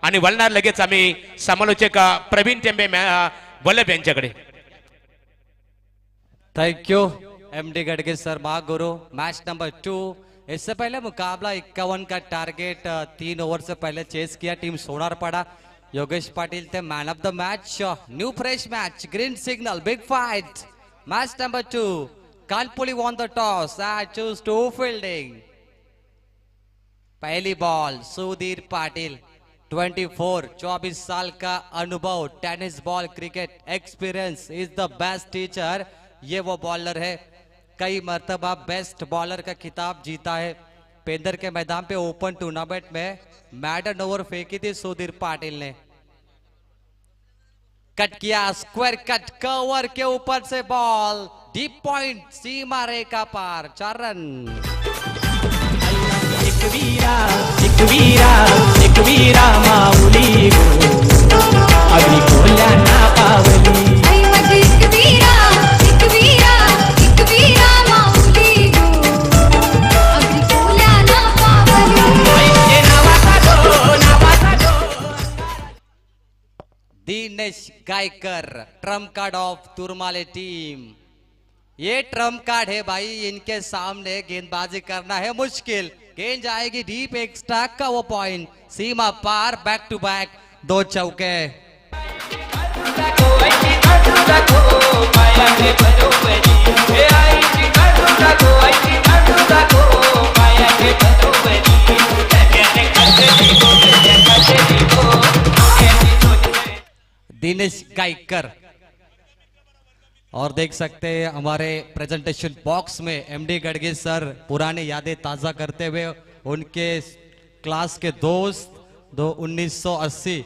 आणि वळणार लगेच आम्ही समालोचक प्रवीण टेंबे वल्लभ यांच्याकडे। Thank you MD Gadge sir महागुरु। Match number 2। इससे पहले मुकाबला 51 का टारगेट 3 ओवर से पहले चेस किया टीम सोनारपाड़ा। योगेश पाटिल थे man of the match. New fresh match, green signal, big fight. Match number 2, Kanpoli won the toss and choose to fielding. पहली बॉल सुधीर पाटिल, 24 साल का अनुभव, tennis ball cricket experience, is the best teacher. ये वो bowler है, कई मर्तबा बेस्ट बॉलर का खिताब जीता है। पेंदर के मैदान पे ओपन टूर्नामेंट में मैडन ओवर फेंकी थी सुधीर पाटिल ने। कट किया, स्क्वायर कट, कवर के ऊपर से बॉल डीप पॉइंट, सीमा रेखा पार, 4 रन। एक वीरा माऊली अगदी कोल्या ना पावली। Dinesh Gaykar, trump card of Turmale team. ये ट्रम्प कार्ड है भाई, इनके सामने गेंदबाजी करना है मुश्किल। गेंद जाएगी डीप, एक्स्ट्रा का वो पॉइंट, सीमा पार, बैक टू बैक 2 चौके। दिनेश गायकर। और देख सकते हैं हमारे प्रेजेंटेशन बॉक्स में एमडी गडगे सर पुरानी यादें ताजा करते हुए उनके क्लास के दोस्त 1980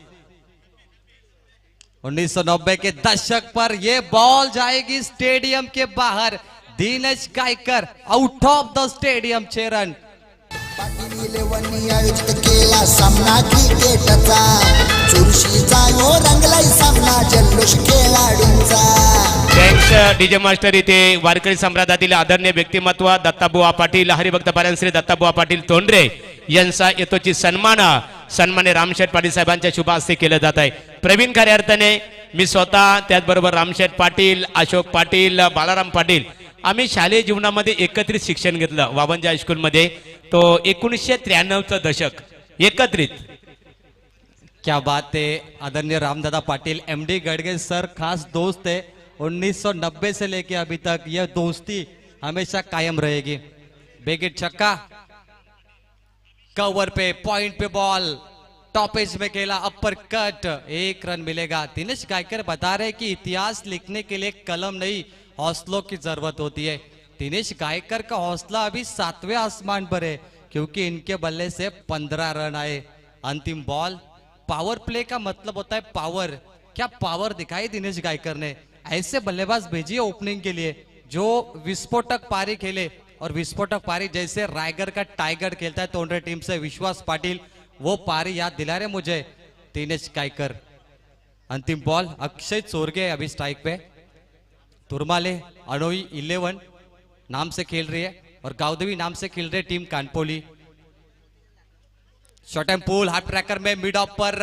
1990 के दशक पर ये बॉल जाएगी स्टेडियम के बाहर। Dinesh Gaykar out of the stadium, 6 run. Patil इलेव्हननी आयोजित केला सामना क्रिकेटचा, चुरशीचा यो रंगलाय सामना जल्लोष खेळाडूंचा। Thanks DJ master. इथे वारकरी सम्राटातील आदरणीय व्यक्तिमत्व दत्ताबुवा पाटील, हरिभक्त पारायण श्री दत्ताबुवा पाटील तोंडरे यांचा येतोची सन्मान्य रामशेठ पाटील साहेबांच्या शुभ हस्ते केलं जात आहे। प्रवीण खऱ्या अर्थाने मी स्वतः, त्याचबरोबर रामशेठ पाटील, अशोक पाटील, बालाराम पाटील, आम्ही शालेय जीवनामध्ये एकत्रित शिक्षण घेतलं वावंजा हायस्कूलमध्ये। तो 1993चं दशक एकत्रित। क्या बात है। आदरणीय रामदादा पाटिल एमडी गडगे सर खास दोस्त है। 1990 से लेके अभी तक यह दोस्ती हमेशा कायम रहेगी। बेगिट छक्का, कवर पे, पॉइंट पे बॉल, टॉप एज में खेला, अपर कट, 1 रन मिलेगा। दिनेश गायकर बता रहे कि इतिहास लिखने के लिए कलम नहीं, हौसलों की जरूरत होती है। दिनेश गायकर का हौसला अभी 7वें आसमान पर है, क्योंकि इनके बल्ले से 15 रन आए। अंतिम बॉल, पावर प्ले का मतलब होता है पावर। क्या पावर दिखाई दिनेश गायकर ने। ऐसे बल्लेबाज भेजिए ओपनिंग के लिए जो विस्फोटक पारी खेले, और विस्फोटक पारी जैसे रायगढ़ का टाइगर खेलता है तोंडरे टीम से विश्वास पाटिल, वो पारी याद दिला रहे मुझे दिनेश गायकर। अंतिम बॉल, अक्षय चोरगे अभी स्ट्राइक पे। तुरमाले अनोई 11 नाम से खेल रही है और गावदेवी नाम से खेल रहे team Kanpoli. Shot and pull, hard tracker में मिड ऑफ पर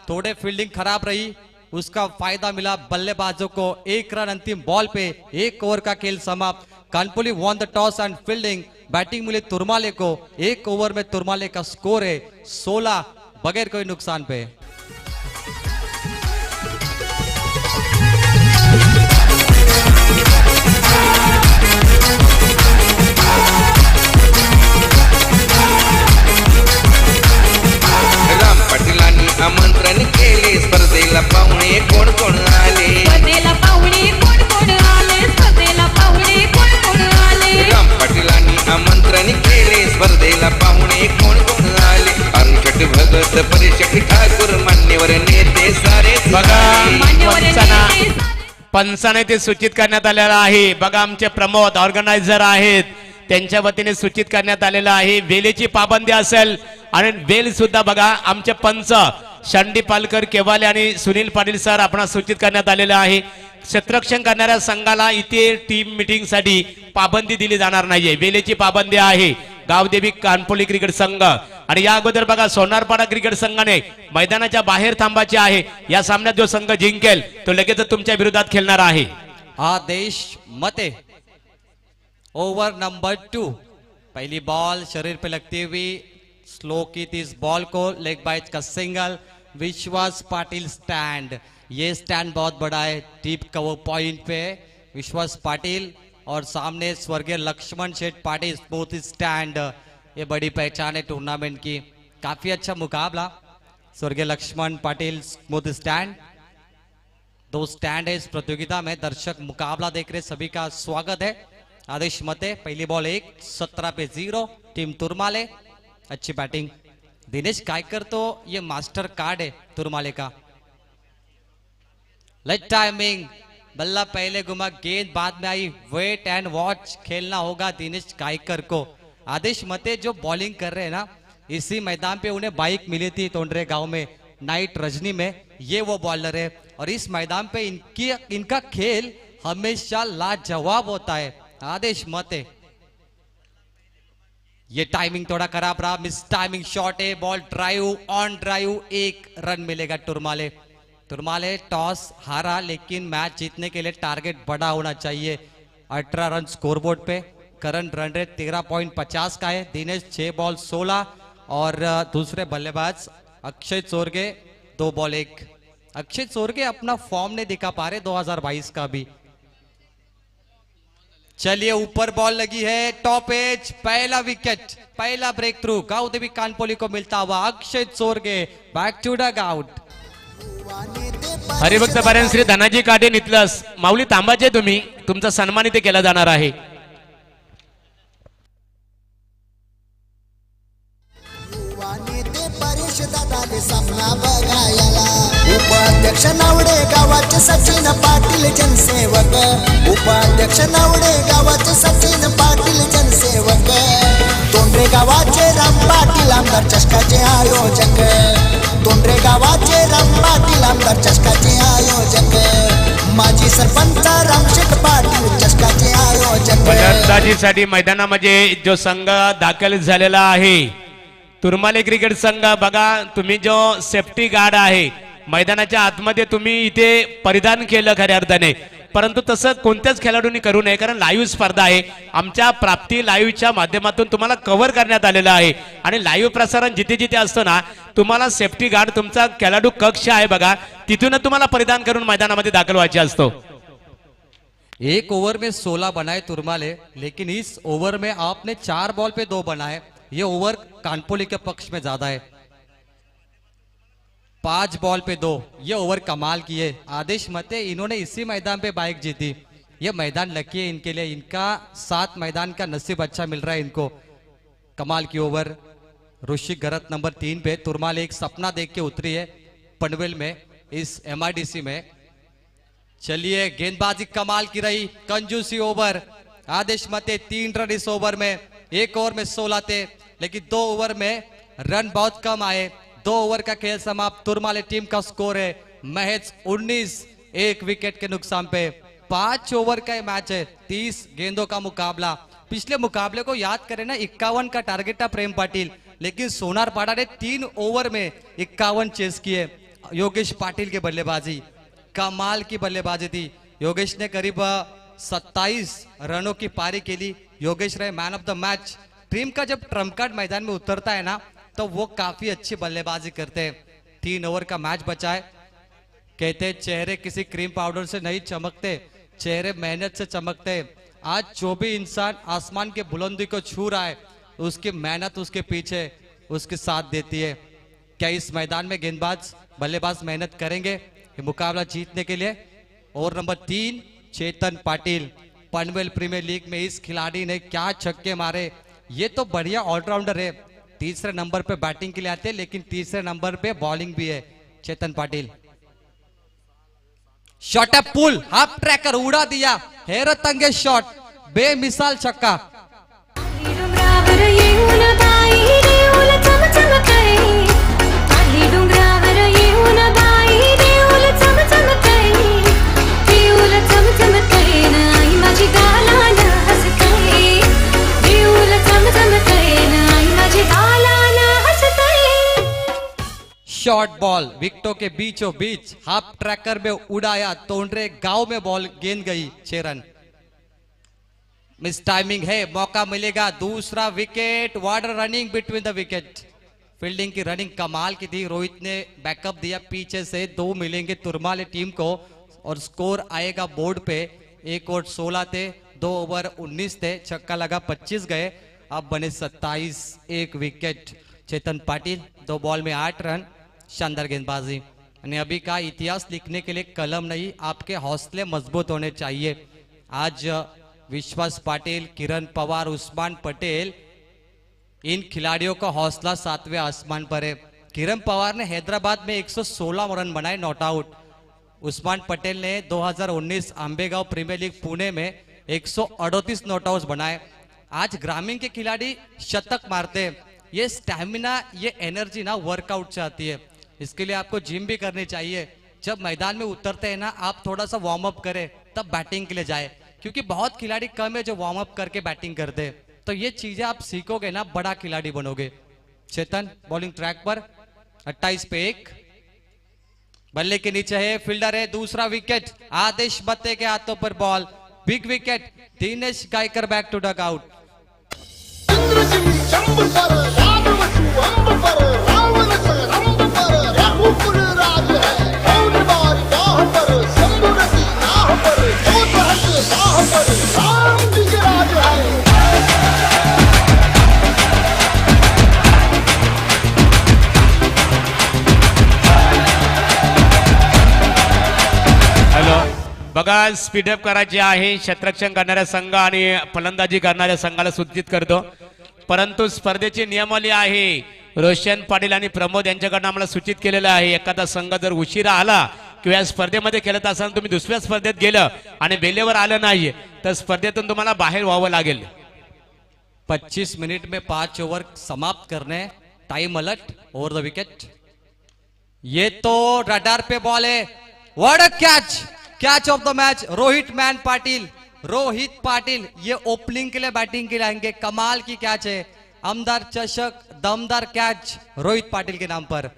थोड़े फील्डिंग खराब रही, उसका फायदा मिला बल्लेबाजों को। 1 रन अंतिम बॉल पे, 1 ओवर का खेल समाप्त। Kanpoli won the toss and fielding. Batting मिली तुरमाले को। 1 ओवर में तुरमाले का स्कोर है 16 बगैर कोई नुकसान पे। राम पाटीलांनी आमंत्रण केले, स्पर्धेला पाहुणे कोण कोण आले? स्पर्धेला पाहुणे कोण कोण आले? स्पर्धेला पाहुणे कोण कोण आले? राम पाटीलांनी आमंत्रण केले, स्पर्धेला पाहुणे कोण कोण आले? अरुषट भगत, परिषद ठाकूर, मान्यवर नेते सारे बघा मान्यवर नेते पंचाने ते सूचित करण्यात आलेलं आहे। बघा आमचे प्रमोद ऑर्गनायझर आहेत, त्यांच्या वतीने सूचित करण्यात आलेलं आहे वेळेची पाबंदी असेल। आणि वेळ सुद्धा बघा आमचे पंच शंडी पालकर, केवाले आणि सुनील पाटील सर आपणास सूचित करण्यात आलेलं आहे। क्षेत्ररक्षण करणाऱ्या संघाला इथे टीम मीटिंग साठी पाबंदी दिली जाणार नाहीये, वेळेची पाबंदी आहे। गावदेवी कानपोली क्रिकेट संघ आणि या अगोदर बघा सोनारपाडा क्रिकेट संघाने मैदानाच्या बाहेर थांबायचे आहे. या सामन्यात जो संघ जिंकेल तो लगेच तुमच्या विरोधात खेळणार आहे. आदेश मते ओवर नंबर 2. पहली बॉल शरीर पे लगती हुई स्लो की थी इस बॉल को, लेग बाइट का सिंगल. विश्वास पाटिल स्टैंड, ये स्टैंड बहुत बड़ा है, डीप कवर पॉइंट पे विश्वास पाटिल और सामने स्वर्गीय लक्ष्मण शेठ पाटिल स्मूथ स्टैंड. ये बड़ी पहचान है टूर्नामेंट की. काफी अच्छा मुकाबला. स्वर्गीय Laxman Patil smooth stand, 2 stand है इस प्रतियोगिता में. दर्शक मुकाबला देख रहे सभी का स्वागत है. आदेश मते पहली बॉल 1, 17 पे 0. टीम तुरमाले, अच्छी बैटिंग. दिनेश गायकर तो ये मास्टर कार्ड है तुरमाले का. लेट टाइमिंग, बल्ला पहले घुमा, गेंद बाद में आई. वेट एंड वॉच खेलना होगा दिनेश गायकर को. आदेश मते जो बॉलिंग कर रहे हैं ना, इसी मैदान पे उन्हें बाइक मिली थी तोंडरे गांव में नाइट रजनी में. ये वो बॉलर है और इस मैदान पे इनका खेल हमेशा लाजवाब होता है. आदेश मते, ये टाइमिंग थोड़ा खराब रहा, मिस टाइमिंग शॉट है. Ball drive on drive, 1 run मिलेगा तुरमाले. तुरमाले टॉस हारा, लेकिन मैच जीतने के लिए टारगेट बड़ा होना चाहिए. 18 रन स्कोरबोर्ड पे. करंट रन रेट 13.50 का है. दिनेश 6 बॉल 16 और दूसरे बल्लेबाज अक्षय चोरगे 2 बॉल 1. अक्षय चोरगे अपना फॉर्म नहीं दिखा पा रहे 2022 का भी. चलिए ऊपर बॉल लगी है, टॉप एज, पहला विकेट, पहला ब्रेक थ्रू गावदेवी कानपोली को मिलता हुआ. Akshay Chorge back to the out. हरिभक्त पारायण श्री धनाजी काटे नितलस. माऊली तांबाचे तुम्ही, तुमचा सन्मान इथे केला जाणार आहे. युवा नेते परेश दादाले सामना बघायला. उपाध्यक्ष नावडे गावाचे सचिन पाटील जनसेवक. उपाध्यक्ष नावडे गावाचे सचिन पाटील जनसेवक. तोंडरे गावाचे राम पाटील आमदार चषकाचे आयोजक. तोंडरे गावाचे राम पाटील आमदार चषकाचे आयोजक. माजी सरपंच रामशेठ पाटील चषकाचे आयोजक. फलंदाजीसाठी मैदानामध्ये जो संघ दाखल झालेला आहे तुरमाले क्रिकेट संघ, बघा तुम्ही जो सेफ्टी गार्ड आहे मैदानाच्या आतमध्ये तुम्ही इथे परिधान केलं खऱ्या अर्थाने, परंतु तसं कोणत्याच खेळाडूंनी करू नये, कारण लाईव्ह स्पर्धा आहे. आमच्या प्राप्ती लाईव्हच्या माध्यमातून तुम्हाला कव्हर करण्यात आलेलं आहे आणि लाईव्ह प्रसारण जिथे जिथे असतं ना, तुम्हाला सेफ्टी गार्ड तुमचा खेळाडू कक्ष आहे बघा, तिथूनच तुम्हाला परिधान करून मैदानामध्ये दाखल व्हायचे असतो. 1 ओवर में 16 बनाए तुरमाले, लेकिन इस ओवर में आपने 4 बॉल पे 2 बनाए. ये ओवर कानपोली के पक्ष में ज्यादा है. 5 बॉल पे 2, ये ओवर कमाल की है. आदेश मते इन्होंने इसी मैदान पे बाइक जीती. ये मैदान लकी है इनके लिए, इनका 7 मैदान का नसीब अच्छा मिल रहा है इनको. कमाल की ओवर. ऋषिक गरत नंबर 3 पे तुरमाले एक सपना देख के उतरी है पनवेल में, इस MIDC में. चलिए गेंदबाजी कमाल की रही, कंजूसी ओवर. आदेश मते 3 रन इस ओवर में. 1 ओवर में 16 थे, लेकिन 2 ओवर में रन बहुत कम आए. 2 ओवर का खेल समाप्त. तुरमाले टीम का स्कोर है महज 19, 1 विकेट के नुकसान पे. 5 ओवर का मैच है, 30 गेंदों का मुकाबला. पिछले मुकाबले को याद करें ना, 51 का टारगेट था प्रेम पाटिल, लेकिन सोनारपाड़ा ने 3 ओवर में 51 चेस किए. योगेश पाटिल की बल्लेबाजी, कमाल की बल्लेबाजी थी. योगेश ने करीब 27 रनों की पारी खेली. योगेश रहे man of the match. Team का जब ट्रम्प कार्ड मैदान में उतरता है ना, तो वो काफी अच्छी बल्लेबाजी करते हैं. 3 ओवर का मैच बचा है. कहते हैं चेहरे किसी क्रीम पाउडर से नहीं चमकते, चेहरे मेहनत से चमकते. आज जो भी इंसान आसमान के बुलंदी को छू रहा है, उसकी मेहनत उसके पीछे उसके साथ देती है. क्या इस मैदान में गेंदबाज बल्लेबाज मेहनत करेंगे ये मुकाबला जीतने के लिए? ओवर नंबर 3, चेतन पाटिल. पनवेल प्रीमियर लीग में इस खिलाड़ी ने क्या छक्के मारे. ये तो बढ़िया ऑलराउंडर है. तीसरे नंबर पे बैटिंग के लिए आते हैं, लेकिन तीसरे नंबर पे बॉलिंग भी है Chetan Patil. Shot up pull, half tracker उड़ा दिया. हैरत अंगेज शॉट, बेमिसाल छक्का. डोंगरावर येऊन बाई देऊल चमचमकई. खाली डोंगरावर येऊन बाई देऊल चमचमकई. देऊल चमचमकई न आई माझी गालान हसकई. देऊल चमचमकई न आई माझी गालान हसकई. शॉर्ट बॉल विकेटों के बीचों बीच हाफ ट्रैकर में उड़ाया, तोंडरे गांव में बॉल गेंद गई 6 रन। मिस टाइमिंग है, मौका मिलेगा दूसरा wicket. Water running between the wicket, fielding की रनिंग कमाल की थी। रोहित ने बैकअप दिया पीछे से, 2 मिलेंगे तुरमाले टीम को और स्कोर आएगा बोर्ड पे। 1 ओवर 16 थे, 2 ओवर 19 थे, छक्का लगा 25 गए, अब बने 27। 1 विकेट चेतन पाटिल, 2 बॉल में 8 रन, शानदार गेंदबाजी। यानी अभी का इतिहास लिखने के लिए कलम नहीं, आपके हौसले मजबूत होने चाहिए। आज विश्वास पाटिल, किरण पवार, उस्मान पटेल, इन खिलाड़ियों का हौसला 7वें आसमान पर है। किरण पवार ने हैदराबाद में 116 रन बनाए नॉट आउट। उस्मान पटेल ने 2019 आंबेगांव प्रीमियर लीग पुणे में 138 नॉट आउट बनाए। आज ग्रामीण के खिलाड़ी शतक मारते हैं। ये स्टैमिना, ये एनर्जी ना वर्कआउट से आती है। इसके लिए आपको जिम भी करनी चाहिए। जब मैदान में उतरते हैं ना, आप थोड़ा सा वार्म अप करें तब बैटिंग के लिए जाए, क्योंकि बहुत खिलाड़ी कम है जो वार्म अप करके बैटिंग करते हैं। तो ये चीजें आप सीखोगे ना, बड़ा खिलाड़ी बनोगे। चेतन बॉलिंग ट्रैक पर, 28 पे 1, बल्ले के नीचे है, फील्डर है, दूसरा विकेट। आदेश बत्ते के हाथों पर ball, big wicket. Dinesh Gaykar back to dugout. शंभ पर राघवसु अंब पर रावण रंभ पर रघुकुल राज है। कौन बारी गाह पर शंभु नदी नाह पर जो तरह राह पर राम जी के राज है। हॅलो, बघा स्पीडअप करायचे आहे। क्षेत्ररक्षण करणाऱ्या संघ आणि फलंदाजी करणाऱ्या संघाला सूचित करतो, परंतु स्पर्धेची नियमावली आहे रोशन पाटील आणि प्रमोद यांच्याकडनं आम्हाला सूचित केलेलं आहे, एखादा संघ जर उशिरा आला किंवा या स्पर्धेमध्ये खेळत असताना तुम्ही दुसऱ्या स्पर्धेत गेलं आणि वेळेवर आलं नाही तर स्पर्धेतून तुम्हाला बाहेर व्हावं लागेल। 25 मिनट में 5 ओवर समाप्त करने, time alert over the wicket. ये तो रडार पे बॉल है, what a catch, catch of the match. Rohit man Patil, Rohit Patil ये ओपनिंग के लिए बैटिंग के लिए आएंगे। कमाल की कैच है, आमदार चषक, दमदार कैच रोहित पाटिल के नाम पर।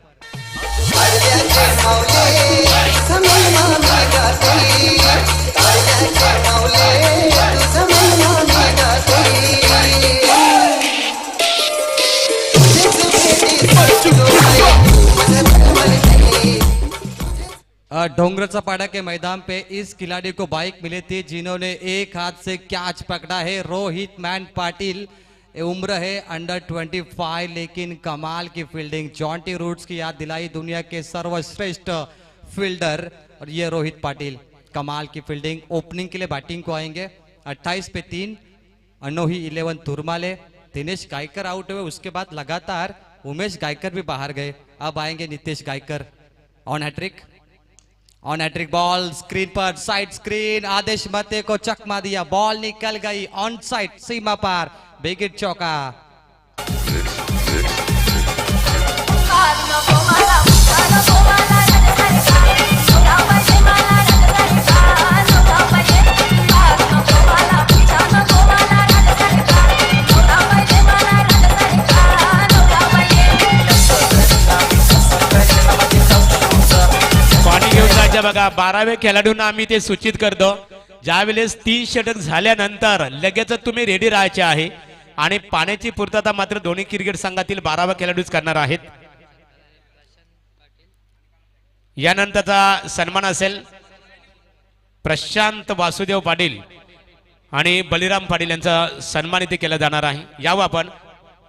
डोंगरचा पाड़ा के मैदान पे इस खिलाड़ी को बाइक मिली थी जिन्होंने एक हाथ से कैच पकड़ा है। रोहित मैन पाटिल, उम्र है अंडर 25, लेकिन कमाल की फील्डिंग, जॉन्टी रूट्स की याद दिलाई, दुनिया के सर्वश्रेष्ठ फील्डर। और ये रोहित पाटिल, कमाल की फील्डिंग। ओपनिंग के लिए बैटिंग को आएंगे। 28 पे 3, अनोही 11 तुरमाले। दिनेश गायकर आउट हुए, उसके बाद लगातार उमेश गायकर भी बाहर गए। अब आएंगे Nitesh Gaikar on hattrick. On hattrick ball screen पर, साइड स्क्रीन, आदेश मते को चकमा दिया, बॉल निकल गई ऑन साइड सीमा पार, बिग चौका। पाणी घेऊन जायचं बघा। 12व्या खेळाडूंना आम्ही ते सूचित करतो, ज्यावेळेस 3 षटक झाल्यानंतर लगेच तुम्ही रेडी राहायचे आहे आणि पाण्याची पूर्तता मात्र दोन्ही क्रिकेट संघातील 12वा खेळाडूच करणार आहेत। यानंतरचा सन्मान असेल प्रशांत वासुदेव पाटील आणि बलिराम पाटील यांचा सन्मान इथे केला जाणार आहे। यावं आपण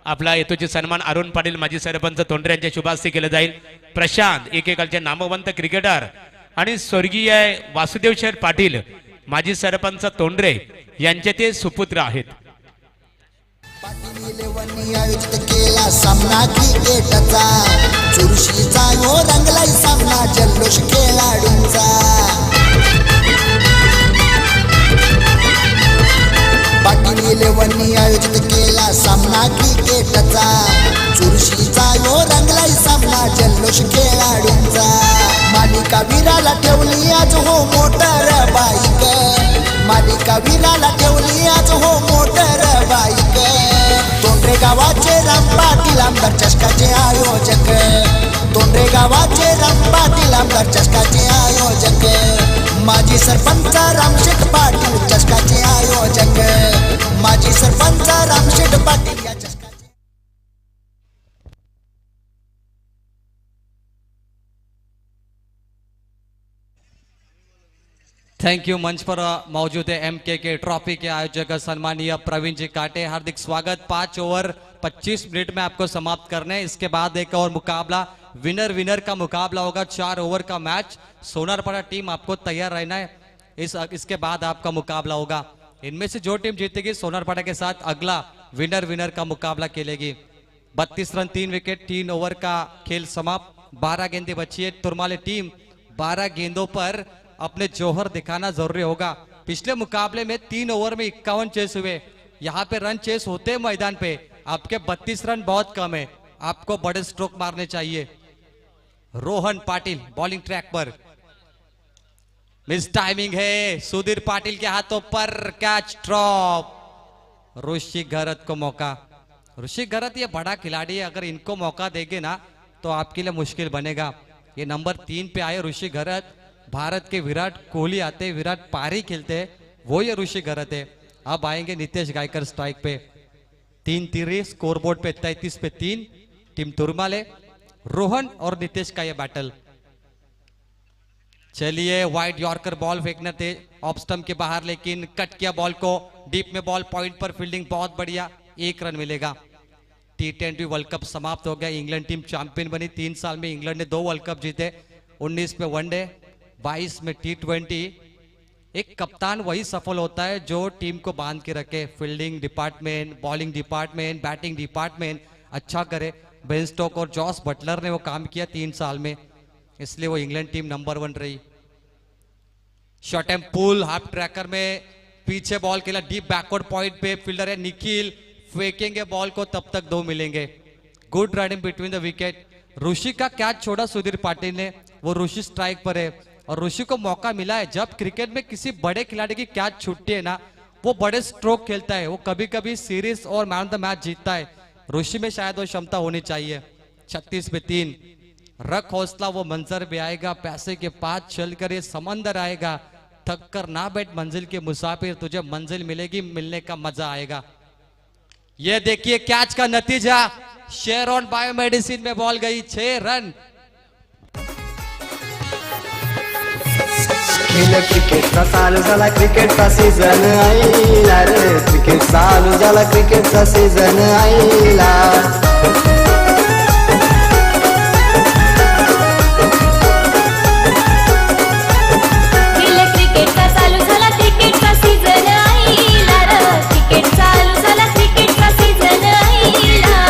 आपला येतोचे सन्मान अरुण पाटील माजी सरपंच तोंडरे यांच्या शुभ हस्ते केले जाईल। प्रशांत एकेकाळचे नामवंत क्रिकेटर आणि स्वर्गीय वासुदेव शेठ पाटील माजी सरपंच तोंडरे यांचे ते सुपुत्र आहेत। पाटील 11 आयोजित केला सामना क्रिकेटचा, चुरशीचा हो रंगलाय सामना, जल्लोष खेळाडूंचा। पाटील 11 आयोजित केला सामना क्रिकेटचा, चुरशीचा हो रंगलाय सामना, जल्लोष खेळाडूंचा। मालिका वीराला ठेवली आज हो मोटर बाईक, मालिका वीराला ठेवली आज हो मोटर बाईक। तोंडरे गावाचे राम पाटील, आमदार चषकाचे आयोजक, तोंडरे गावाचे राम पाटील आमदार चषकाचे आयोजक माजी सरपंच रामशेठ पाटील चषकाचे आयोजक माजी सरपंच रामशेठ पाटील या चषकाचे थैंक यू। मंच पर मौजूद है MKK ट्रॉफी के आयोजक सम्मानीय प्रवीण जी काटे, हार्दिक स्वागत। 5 ओवर 25 मिनट में आपको समाप्त करने हैं। इसके बाद एक और मुकाबला विनर का मुकाबला होगा। 4 ओवर का मैच। सोनारपाड़ा टीम आपको तैयार रहना है। इसके बाद आपका मुकाबला होगा। इनमें से जो टीम जीतेगी सोनारपाड़ा के साथ अगला विनर का मुकाबला खेलेगी। 32 रन 3 विकेट 3 ओवर का खेल समाप्त। 12 गेंदें बची है। तुरमाले टीम 12 गेंदों पर अपने जौहर दिखाना जरूरी होगा। पिछले मुकाबले में 3 ओवर में 51 चेस हुए। यहाँ पे रन चेस होते हैं मैदान पे। आपके 32 रन बहुत कम है। आपको बड़े स्ट्रोक मारने चाहिए। रोहन पाटिल बॉलिंग ट्रैक पर। मिस टाइमिंग है। सुधीर पाटिल के हाथों पर कैच ड्रॉप। ऋषि घरत को मौका। ऋषि घरत ये बड़ा खिलाड़ी है। अगर इनको मौका देंगे ना तो आपके लिए मुश्किल बनेगा। ये नंबर 3 पे आए ऋषि घरत। भारत के विराट कोहली आते, विराट पारी खेलते हैं, वो ये ऋषि घरत है। अब आएंगे नितेश गायकर स्ट्राइक पे। 3 तीरे स्कोरबोर्ड पे 33 पे 3। टीम तुरमाले रोहन और नितेश का ये बैटल। चलिए वाइड यॉर्कर बॉल फेंकना थे ऑफ स्टंप के बाहर, लेकिन कट किया बॉल को। डीप में बॉल, पॉइंट पर फील्डिंग बहुत बढ़िया। 1 रन मिलेगा। T20 वर्ल्ड कप समाप्त हो गया। इंग्लैंड टीम चैंपियन बनी। 3 साल में इंग्लैंड ने 2 वर्ल्ड कप जीते। 19 में वनडे, 22 में T20। एक कप्तान वही सफल होता है जो टीम को बांध के रखे। Fielding department, bowling department, batting department अच्छा करे। बेन स्टोक और जॉस बटलर ने वो काम किया 3 साल में, इसलिए वो इंग्लैंड टीम नंबर 1 रही। Shot and pull half tracker में पीछे बॉल खेला। डीप बैकवर्ड पॉइंट पे फील्डर है निखिल, फेंकेंगे बॉल को, तब तक 2 मिलेंगे। Good riding between the wicket. Rishi का कैच छोड़ा सुधीर पाटिल ने। वो ऋषि स्ट्राइक पर है और ऋषि को मौका मिला है। जब क्रिकेट में किसी बड़े खिलाड़ी की कैच छूटती है ना, वो बड़े स्ट्रोक खेलता है। वो कभी कभी सीरीज और मैन ऑफ द मैच जीतता है। ऋषि में शायद वो क्षमता होनी चाहिए। 36 पे 3। रख हौसला, वो मंजर भी आएगा। पैसे के पास चलकर ये समंदर आएगा। थक कर ना बैठ मंजिल के मुसाफिर, तुझे मंजिल मिलेगी, मिलने का मजा आएगा। ये देखिए कैच का नतीजा। शेरॉन बायोमेडिसिन में बॉल गई। 6 रन। क्रिकेटचा चालू झाला, क्रिकेटचा सीझन आईला रे, क्रिकेट चालू झाला, क्रिकेटचा सीझन आईला। क्रिकेटचा चालू झाला, क्रिकेटचा सीझन आईला रे, क्रिकेट चालू झाला, क्रिकेटचा सीझन आईला।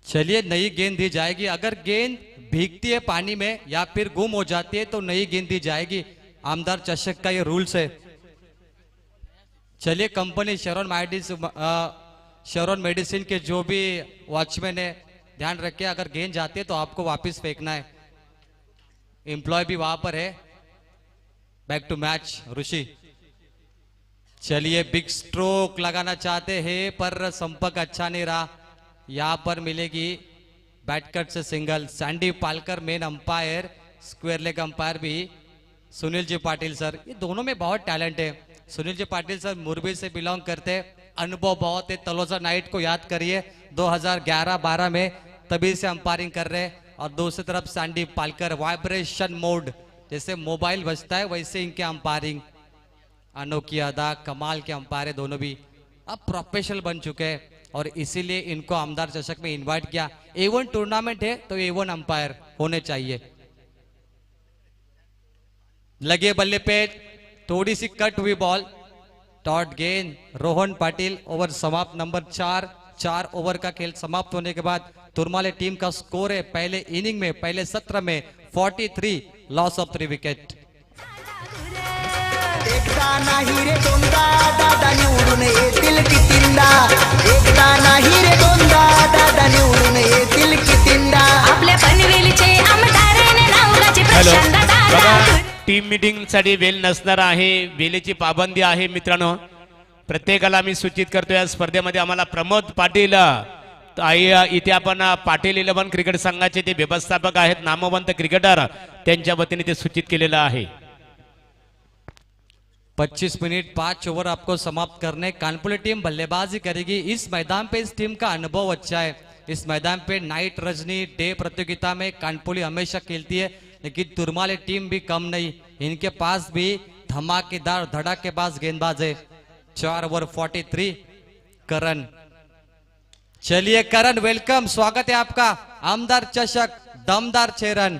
चलिए नई गेंद दी जाएगी। अगर गेंद भीगती है पानी में या फिर गुम हो जाती है तो नई गेंद दी जाएगी। आमदार चषक का ये रूल्स है। चलिए कंपनी शेरॉन मेडिसिन के जो भी वॉचमैन है, ध्यान रखिए अगर गेंद जाती है तो आपको वापस फेंकना है। एम्प्लॉय भी वहां पर है। बैक टू मैच ऋषि। चलिए बिग स्ट्रोक लगाना चाहते हैं पर संपर्क अच्छा नहीं रहा। यहां पर मिलेगी बैटकट से single. Sandy Palkar main umpire, square leg umpire भी सुनील जी पाटिल सर। ये दोनों में बहुत टैलेंट है। सुनील जी पाटिल सर मुरबी से बिलोंग करते हैं, अनुभव बहुत है। तलोजा नाइट को याद करिए 2011-12 में तभी से अंपायरिंग कर रहे हैं। और दूसरी तरफ सैंडी पालकर वाइब्रेशन मोड, जैसे मोबाइल बजता है वैसे इनके अंपायरिंग। अनोखी अदा, कमाल के अंपायर है दोनों भी। अब प्रोफेशनल बन चुके हैं और इसीलिए इनको आमदार चषक में इनवाइट किया। A1 टूर्नामेंट है तो A1 अंपायर होने चाहिए। लगे बल्ले पे, थोड़ी सी कट हुई बॉल, डॉट गेंद। रोहन पाटिल। ओवर समाप्त नंबर 4। 4 ओवर का खेल समाप्त होने के बाद तुरमाले टीम का स्कोर है पहले इनिंग में, पहले सत्र में 43, लॉस ऑफ 3 विकेट। एकदा नाही रे दोनदा दादा निवडून येतील कितींदा, एकदा नाही रे दोनदा दादा निवडून येतील कितींदा। आपल्या पनवेलचे आमदार ने नावगाचे हॅलो प्रशांत बघा, दादा। टीम मीटिंग साठी वेळ नसणार आहे, वेळेची पाबंदी आहे मित्रांनो. प्रत्येकाला मी सूचित करतो या स्पर्धेमध्ये आम्हाला प्रमोद पाटील इथे आपण पाटील 11 क्रिकेट संघाचे ते व्यवस्थापक आहेत, नामवंत क्रिकेटर, त्यांच्या वतीने ते सूचित केलेलं आहे. 25 मिनट 5 ओवर आपको समाप्त करने. कानपुर टीम बल्लेबाजी करेगी. इस मैदान पे इस टीम का अनुभव अच्छा है. इस मैदान पे नाइट रजनी डे प्रतियोगिता में कानपुरी हमेशा खेलती है, लेकिन तुरमाले टीम भी कम नहीं. इनके पास भी धमाकेदार धड़ाकेबाज गेंदबाज है. 4 ओवर 43. करण, चलिए करण, वेलकम, स्वागत है आपका. आमदार चषक, दमदार 6 रन.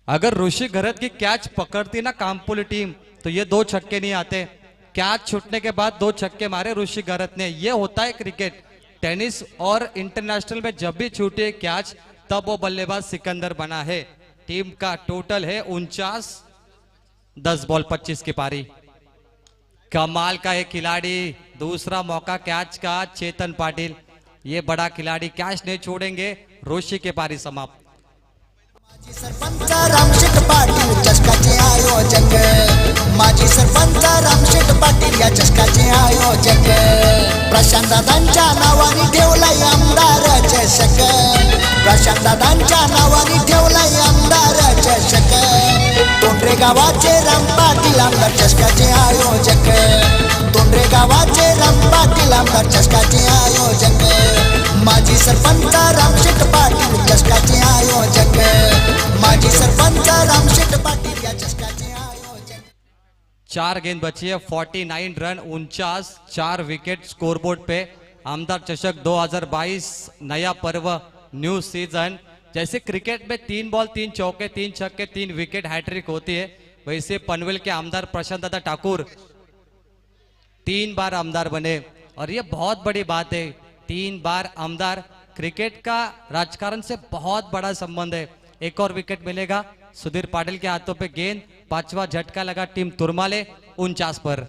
अगर ऋषि घरत की कैच पकड़ती ना कामपुली टीम तो ये 2 छक्के नहीं आते. कैच छूटने के बाद 2 छक्के मारे ऋषि घरत ने. ये होता है क्रिकेट. टेनिस और इंटरनेशनल में जब भी छूटे कैच तब वो बल्लेबाज सिकंदर बना है. टीम का टोटल है 49. 10 बॉल 25 की पारी. कमाल का एक खिलाड़ी. दूसरा मौका कैच का चेतन पाटिल. ये बड़ा खिलाड़ी कैच नहीं छोड़ेंगे. ऋषि के पारी समाप्त. माजी सरपंच रामशेठ पाटील चषकाचे आयोजक. माजी सरपंच रामशेठ पाटील या चषकाचे आयोजक. प्रशांत दादांच्या नावाने ठेवलाय आमदार चषक. प्रशांत दादांच्या नावाने ठेवलाय आमदार चषक. तोंडरे गावाचे राम पाटील आमदार चषकाचे आयोजक. तोंडरे गावाचे राम पाटील आमदार चषकाचे आयोजक. माजी सरपंच रामशेठ पाटील चषकाचे आयोजक. माजी सरपंच रामशेठ पाटील या चषकाचे आयोजक. 4 गेंद बची है. 49 रन, 49, 4 विकेट स्कोरबोर्ड पे. आमदार चषक 2022 नया पर्व, न्यू सीजन. जैसे क्रिकेट में 3 बॉल 3 चौके 3 छक्के 3 विकेट हैट्रिक होती है, वैसे पनवेल के आमदार प्रशांत दादा ठाकुर 3 बार आमदार बने. और ये बहुत बड़ी बात है. 3 बार आमदार. क्रिकेट का राजकारण से बहुत बड़ा संबंध है. एक और विकेट मिलेगा. सुधीर पाटिल के हाथों पे गेंद. 5वां झटका लगा टीम तुरमाले 49 पर.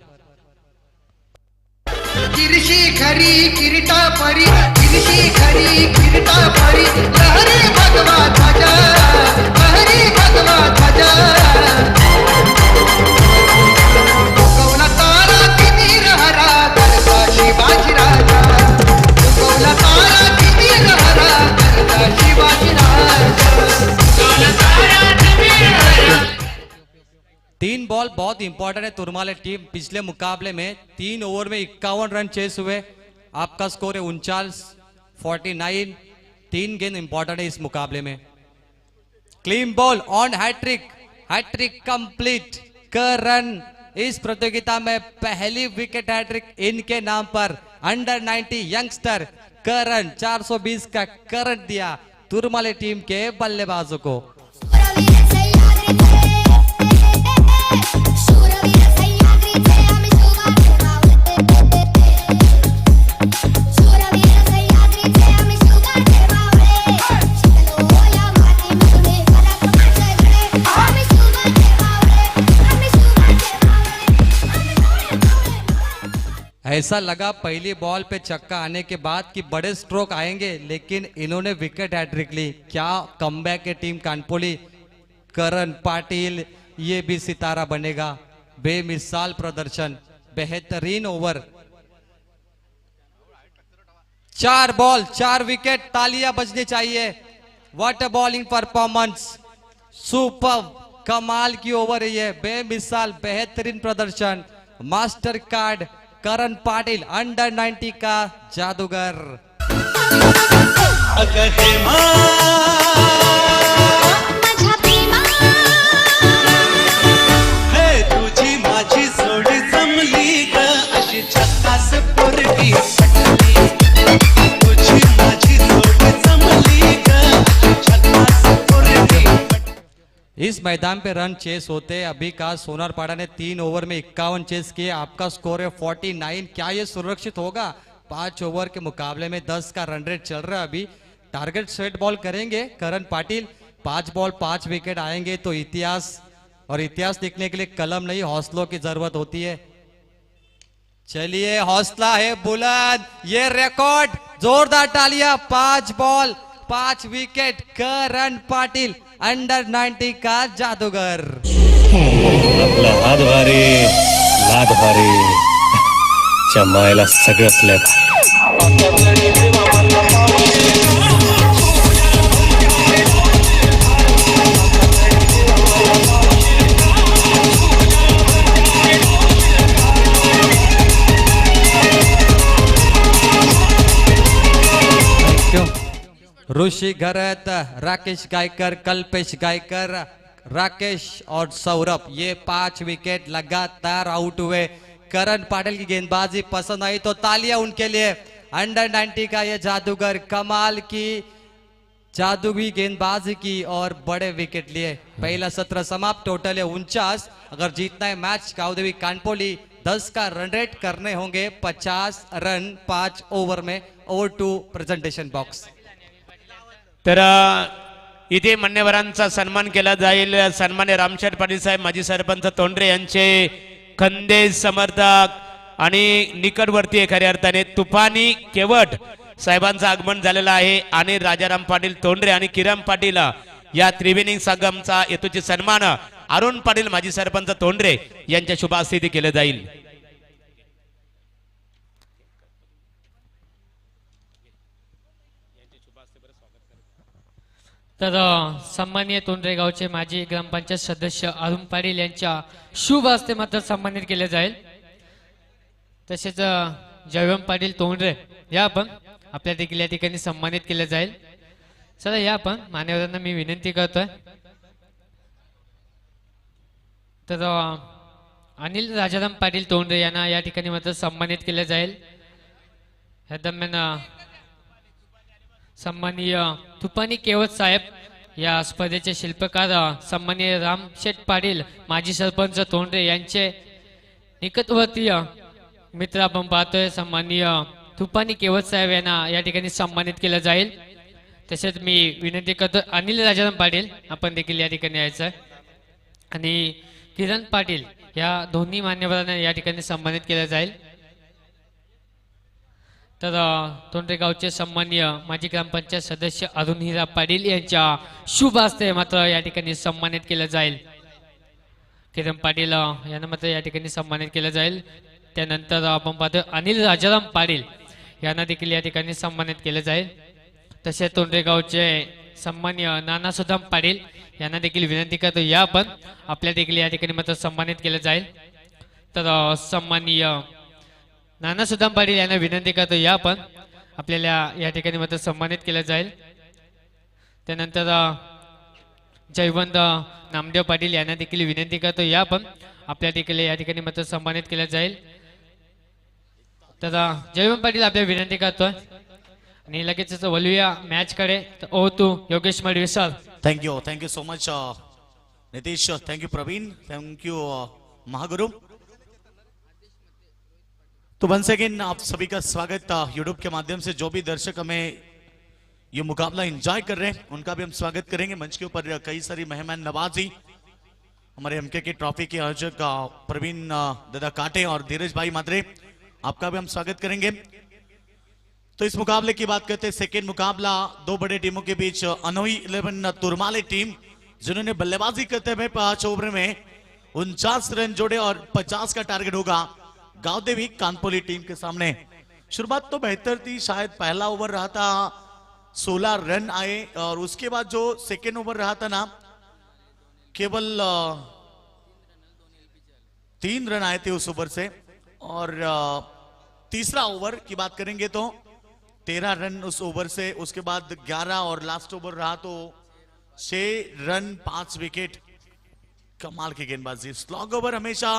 किरशी खरी किरीटा परी, किरशी खरी किरीटा परी. लहरी भगवा ध्वजा, लहरी भगवा ध्वजा. उगवला तारा किती रहरा, गरजा शिवाजी राजा. उगवला तारा किती रहरा, गरजा शिवाजी राजा. उगवला तारा किती रहरा. 3 बॉल बहुत इंपॉर्टेंट है. तुरमाले टीम पिछले मुकाबले में 3 ओवर में 51 रन चेस हुए. आपका स्कोर है 49, 49. 3 गेंद इंपॉर्टेंट है इस मुकाबले में. Clean ball on hat trick, hat trick complete. Karan इस प्रतियोगिता में पहली विकेट हैट्रिक इनके नाम पर. अंडर 90 यंगस्टर करण 420 का करंट दिया तुरमाले टीम के बल्लेबाजों को. ऐसा लगा पहली बॉल पे छक्का आने के बाद कि बड़े स्ट्रोक आएंगे, लेकिन इन्होंने विकेट हैट्रिक ली. क्या कमबैक है टीम कानपुरी. करण पाटिल ये भी सितारा बनेगा. बेमिसाल प्रदर्शन, बेहतरीन ओवर. 4 ball 4 wicket. तालियां बजनी चाहिए. What a bowling performance. Super, कमाल की ओवर है ये. बेमिसाल बेहतरीन प्रदर्शन. मास्टर कार्ड करण पाटिल अंडर 90 का जादूगर. तुझी माझी जोडी जमली ग अशी झकास पोरगी पटली. तुझी माझी जोडी जमली ग अशी झकास पोरगी. इस मैदान पे रन चेस होते हैं. अभी का सोनारपाड़ा ने 3 ओवर में 51 चेस किए. आपका स्कोर है 49. क्या ये सुरक्षित होगा. 5 ओवर के मुकाबले में 10 का रन रेट चल रहा है. अभी टारगेट सेट बॉल करेंगे करण पाटिल. 5 बॉल 5 विकेट आएंगे तो इतिहास, और इतिहास लिखने के लिए कलम नहीं हौसलों की जरूरत होती है. चलिए हौसला है बुलंद, ये रिकॉर्ड जोरदार तालियां। 5 बॉल 5 विकेट, करण पाटील अंडर 90 का जादूगर। आपला हात भारी, लाद भारी, जमायला सगळंच लय भारी. ऋषि घरत, राकेश गायकर, कल्पेश गायकर, राकेश और सौरभ, ये 5 विकेट लगातार आउट हुए। करण पाटिल की गेंदबाजी पसंद आई तो तालियां उनके लिए। अंडर 90 का ये जादूगर कमाल की जादुई गेंदबाजी की और बड़े विकेट लिए। पहला सत्र समाप्त, टोटल है 49। अगर जीतना है मैच गावदेवी कानपोली 10 का रन रेट करने होंगे 50 रन 5 ओव्हर में। Over to presentation box. तर इथे मान्यवरांचा सन्मान केला जाईल। सन्मान्य रामशेठ पाटील साहेब, माजी सरपंच तोंडरे यांचे खंदे समर्थक आणि निकटवर्ती खऱ्या अर्थाने तुफानी केवट साहेबांचं आगमन झालेलं आहे आणि राजाराम पाटील तोंडरे आणि किरण पाटील या त्रिवेणी संगमचा यथोचित सन्मान अरुण पाटील माजी सरपंच तोंडरे यांच्या शुभ हस्ते केलं जाईल। तर सन्माननीय तोंडरे गावचे माजी ग्रामपंचायत सदस्य अरुण पाटील यांच्या शुभ हस्ते मात्र सन्मानित केले जाईल। तसेच जयवंत पाटील तोंडरे या पण आपल्या देखील या ठिकाणी सन्मानित केले जाईल। चला या पण मान्यवरांना मी विनंती करतोय। तर अनिल राजाराम पाटील तोंडरे यांना या ठिकाणी मात्र सन्मानित केले जाईल। या दरम्यान सन्माननीय तुपानी केवट साहेब या स्पर्धेचे शिल्पकार सन्माननीय रामशेठ पाटील माजी सरपंच तोंडरे यांचे निकटवर्तीय मित्र आपण पाहतोय। सन्माननीय तुपानी केवट साहेब यांना या ठिकाणी सन्मानित केलं जाईल। तसेच मी विनंती करतो अनिल राजाराम पाटील आपण देखील या ठिकाणी यायचं आहे आणि किरण पाटील या दोन्ही मान्यवरांना या ठिकाणी सन्मानित केलं जाईल। तर तोंडरे गावचे सन्माननीय माजी ग्रामपंचायत सदस्य अरुण हिरा पाटील यांच्या शुभ हस्ते मात्र या ठिकाणी सन्मानित केलं जाईल। किरण पाटील यांना मात्र या ठिकाणी सन्मानित केलं जाईल। त्यानंतर आपण पाहतो अनिल राजाराम पाटील यांना देखील या ठिकाणी सन्मानित केलं जाईल। तसेच तोंडरे गावचे सन्माननीय नाना सुदाम पाटील यांना देखील विनंती करतो या पण आपल्या देखील या ठिकाणी मात्र सन्मानित केलं जाईल। तर सन्माननीय नाना सुदाम पाटील यांना विनंती करतो या पण आपल्याला या ठिकाणी मात्र सन्मानित केलं जाईल। त्यानंतर जयवंत नामदेव पाटील यांना देखील विनंती करतो या पण आपल्या देखील या ठिकाणी मात्र सन्मानित केलं जाईल। तर जयवंत पाटील आपल्या विनंती करतोय आणि लगेचच वळूया मॅच कडे। ओ तू Yogesh Madvi sir. Thank you so much Nitish, thank you Praveen, thank you Mahaguru. तो वंस अगेन आप सभी का स्वागत यूट्यूब के माध्यम से। जो भी दर्शक हमें ये मुकाबला एंजॉय कर रहे हैं उनका भी हम स्वागत करेंगे। मंच के ऊपर कई सारी मेहमान नवाजी हमारे एमके की ट्रॉफी के आयोजक प्रवीण दादा काटे और धीरज भाई मात्रे, आपका भी हम स्वागत करेंगे। तो इस मुकाबले की बात करते हैं, सेकेंड मुकाबला दो बड़े टीमों के बीच। अनोई 11 तुरमाले टीम जिन्होंने बल्लेबाजी करते हुए 5 ओवर में 49 रन जोड़े और 50 का टारगेट होगा गावदेवी कानपोली टीम के सामने। शुरुआत तो बेहतर थी, शायद पहला ओवर रहा था 16 रन आए और उसके बाद जो सेकेंड ओवर रहा था ना केवल 3 रन आए थे उस ओवर से। और तीसरा ओवर की बात करेंगे तो 13 रन उस ओवर से। उसके बाद 11 और लास्ट ओवर रहा तो 6 रन 5 विकेट। कमाल की गेंदबाजी। स्लॉग ओवर हमेशा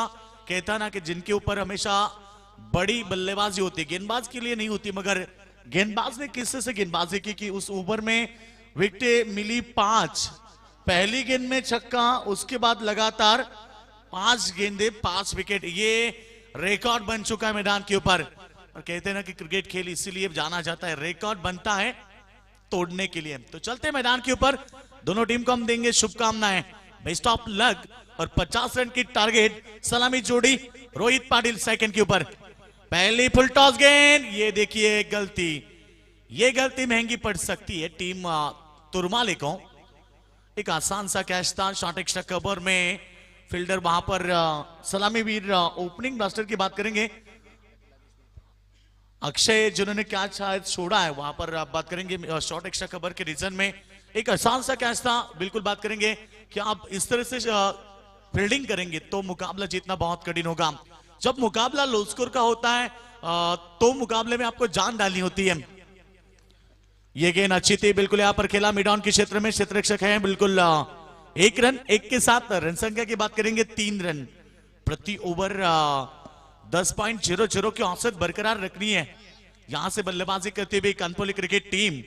कहता ना कि जिनके ऊपर हमेशा बड़ी बल्लेबाजी होती है, गेंदबाज के लिए नहीं होती, मगर गेंदबाज ने किससे से गेंदबाजी की कि उस ओवर में विकेटें मिली 5। पहली गेंद में छक्का, उसके बाद लगातार 5 गेंदे 5 विकेट। ये रिकॉर्ड बन चुका है मैदान के ऊपर। और कहते हैं ना कि क्रिकेट खेल इसीलिए जाना जाता है, रिकॉर्ड बनता है तोड़ने के लिए। तो चलते मैदान के ऊपर, दोनों टीम को हम देंगे शुभकामनाएं, बेस्ट ऑफ लक। और 50 रन की टारगेट। सलामी जोड़ी रोहित पाटिल सेकंड के ऊपर। पहली फुल टॉस गेंद, ये देखिए गलती, ये गलती महंगी पड़ सकती है टीम तुरमाले को। एक आसान सा कैच था, शॉर्ट एक्स्ट्रा कवर में फील्डर वहां पर सलामी वीर ओपनिंग ब्लास्टर की बात करेंगे अक्षय जिन्होंने कैच शायद छोड़ा है, वहां पर आप बात करेंगे शॉर्ट एक्स्ट्रा कवर के रीजन में एक आसान सा कैच था। बिल्कुल बात करेंगे कि आप इस तरह से फील्डिंग करेंगे तो मुकाबला जीतना बहुत कठिन होगा। जब मुकाबला लो स्कोर का होता है तो मुकाबले में आपको जान डालनी होती है। ये गेंद अच्छी थी, बिल्कुल यहाँ पर खेला मिड ऑन के क्षेत्र में, क्षेत्ररक्षक है बिल्कुल। एक रन, एक के साथ रन संख्या की बात करेंगे 3 रन प्रति ओवर 10.00 की औसत बरकरार रखनी है। यहां से बल्लेबाजी करते हुए कानपुली क्रिकेट टीम,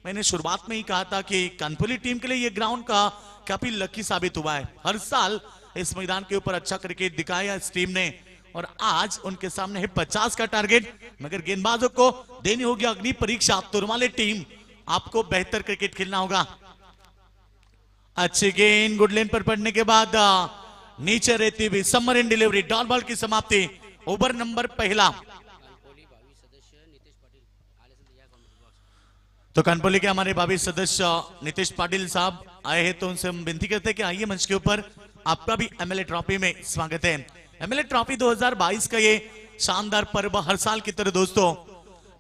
मैंने शुरुआत में ही कहा था कि कानपुली टीम के लिए यह ग्राउंड का काफी लकी साबित हुआ है। हर साल इस मैदान के ऊपर अच्छा क्रिकेट दिखाया इस टीम ने और आज उनके सामने है 50 का टारगेट, मगर गेंदबाजों को देनी होगी अग्नि परीक्षा। तुरमाले टीम, आपको बेहतर क्रिकेट खेलना होगा। अच्छी गेंद गुड लेन पर पड़ने के बाद नीचे रहती हुई summer in delivery, dot ball की समाप्ति, ओवर नंबर पहला। तो कानपुली के हमारे भावी सदस्य नीतीश पाटिल साहब आए हैं, तो उनसे हम विनती करते हैं कि आइए मंच के ऊपर, आपका भी एमएलए ट्रॉफी में स्वागत है। एमएलए ट्रॉफी 2022 का ये शानदार पर्व हर साल की तरह दोस्तों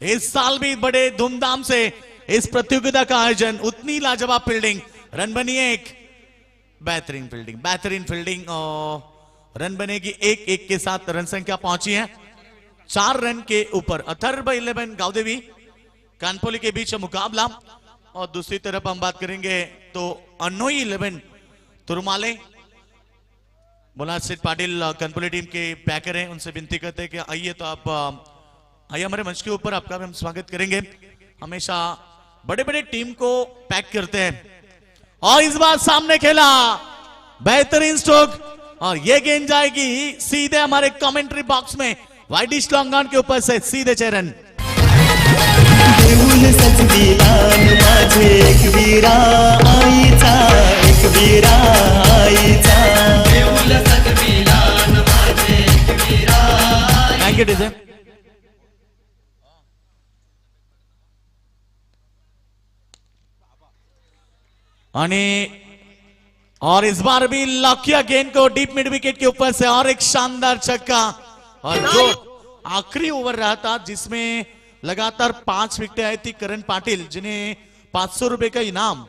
इस साल भी बड़े धूमधाम से इस प्रतियोगिता का आयोजन, उतनी लाजवाब फील्डिंग, रन बनी एक, बेहतरीन फील्डिंग और रन बनेगी एक के साथ रन संख्या पहुंची है 4 रन के ऊपर। अथर्व 11 गावदेवी कानपुली के बीच मुकाबला, और दूसरी तरफ हम बात करेंगे तो अनोई 11 तुरमाले। बोला सिट पाटिल कानपुली टीम के बैकर हैं, उनसे विनती करते हैं कि आइए, तो आप आइए हमारे मंच के ऊपर, आपका भी हम स्वागत करेंगे। हमेशा बड़े बड़े टीम को पैक करते हैं और इस बार सामने खेला, बेहतरीन स्ट्रोक और ये गेंद जाएगी सीधे हमारे कमेंट्री बॉक्स में, वाइडिश लॉन्ग ऑन के ऊपर से सीधे चरण। देऊळ सजविलान माझे एकवीरा आईचा, एकवीरा आईचा, देऊळ सजविलान माझे एकवीरा। Thank you DJ. और इस बार भी लॉक किया गेंद को डीप मिड विकेट के ऊपर से, और एक शानदार छक्का, और जो आखिरी ओवर रहा था जिसमें लगातार 5 विकेटें आई थी करण पाटिल, जिन्हें 500 रुपए का इनाम।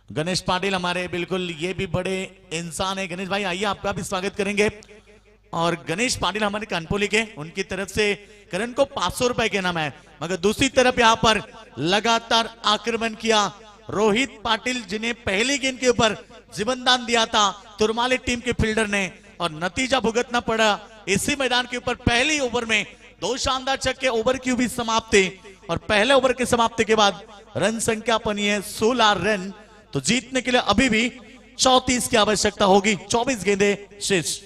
गणेश पाटिल हमारे बिल्कुल ये भी बड़े इंसान है। गणेश भाई आइए, आपका भी स्वागत करेंगे। और गणेश पाटिल हमारे कानपुली के, उनकी तरफ से करण को 500 रुपए के इनाम है। मगर दूसरी तरफ यहां पर लगातार आक्रमण किया रोहित पाटिल, जिन्हें पहली गेंद के ऊपर जीवनदान दिया था तुरमाले टीम के फील्डर ने, और नतीजा भुगतना पड़ा इसी मैदान के ऊपर। पहली ओवर में 2 शानदार छक्के, ओवर की भी समाप्ति, और पहले ओवर की समाप्ति के बाद रन संख्या बनी है 16 रन। तो जीतने के लिए अभी भी 34 की आवश्यकता होगी, 24 गेंदें शेष।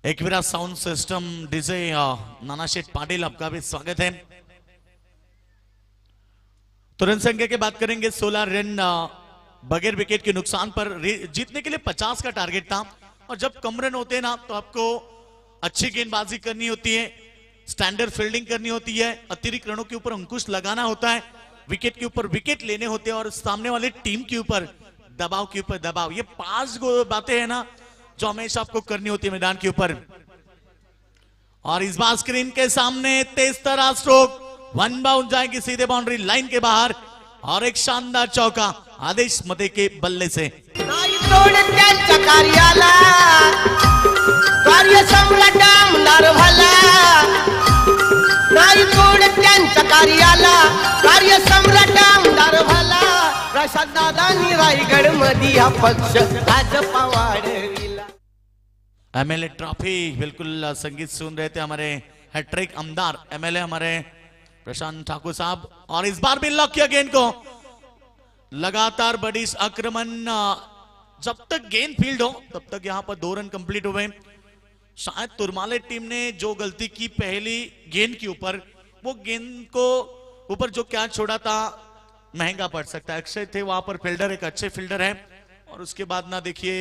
Ekvira sound system DJ Nanasheth Patil, आपका भी स्वागत है। तो रन संख्या की बात करेंगे 16 रन बगैर विकेट के नुकसान पर। जीतने के लिए 50 का टारगेट था, और जब कम रन होते हैं ना तो आपको अच्छी गेंदबाजी करनी होती है, स्टैंडर्ड फील्डिंग करनी होती है, अतिरिक्त रनों के ऊपर अंकुश लगाना होता है, विकेट के ऊपर विकेट लेने होते हैं, और सामने वाले टीम के ऊपर दबाव के ऊपर दबाव। ये 5 बातें हैं ना जो हमेशा आपको करनी होती है मैदान के ऊपर। और इस बार स्क्रीन के सामने तेज तरार स्ट्रोक, 1 बाउंड जाएगी सीधे बाउंड्री लाइन के बाहर, और एक शानदार चौका आदेश मते के बल्ले से। त्यांच्या कार्याला कार्य सम्राट आमदार भला, नाही तोड त्यांच्या कार्याला कार्य सम्राट आमदार भला, प्रसाद दादानी रायगड मध्ये हा पक्ष आज पवाडविला। एमएलए ट्रॉफी बिल्कुल संगीत सुन रहे थे हमारे हैट्रिक आमदार एमएलए हमारे प्रशांत ठाकुर साहब, और इस बार भी लॉक किया गेंद को। लगातार बड़ी आक्रमण, जब तक गेंद फील्ड हो तब तक यहां पर 2 रन कंप्लीट हुए। शायद तुरमाले टीम ने जो गलती की पहली गेंद के ऊपर, वो गेंद को ऊपर जो कैच छोड़ा था महंगा पड़ सकता है। अक्षय थे वहां पर फील्डर, एक अच्छे फील्डर है। और उसके बाद ना देखिए